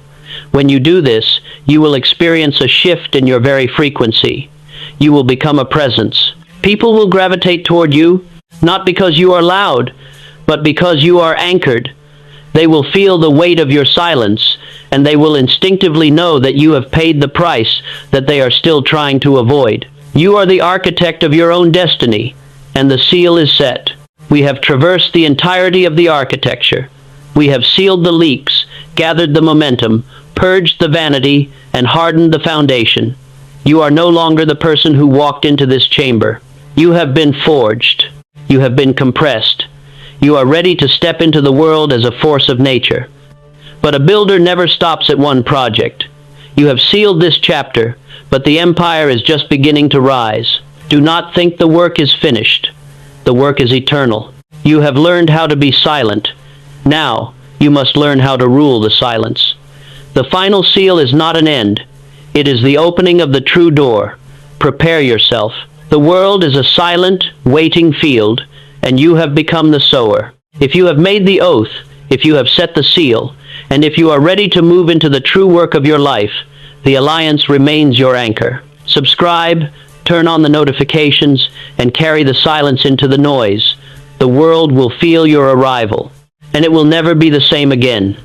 Speaker 1: When you do this, you will experience a shift in your very frequency. You will become a presence. People will gravitate toward you, not because you are loud, but because you are anchored. They will feel the weight of your silence, and they will instinctively know that you have paid the price that they are still trying to avoid. You are the architect of your own destiny, and the seal is set. We have traversed the entirety of the architecture. We have sealed the leaks, gathered the momentum, purged the vanity, and hardened the foundation. You are no longer the person who walked into this chamber. You have been forged. You have been compressed. You are ready to step into the world as a force of nature. But a builder never stops at one project. You have sealed this chapter, but the empire is just beginning to rise. Do not think the work is finished. The work is eternal. You have learned how to be silent. Now, you must learn how to rule the silence. The final seal is not an end. It is the opening of the true door. Prepare yourself. The world is a silent, waiting field, and you have become the sower. If you have made the oath, if you have set the seal, and if you are ready to move into the true work of your life, the alliance remains your anchor. Subscribe, turn on the notifications, and carry the silence into the noise. The world will feel your arrival, and it will never be the same again.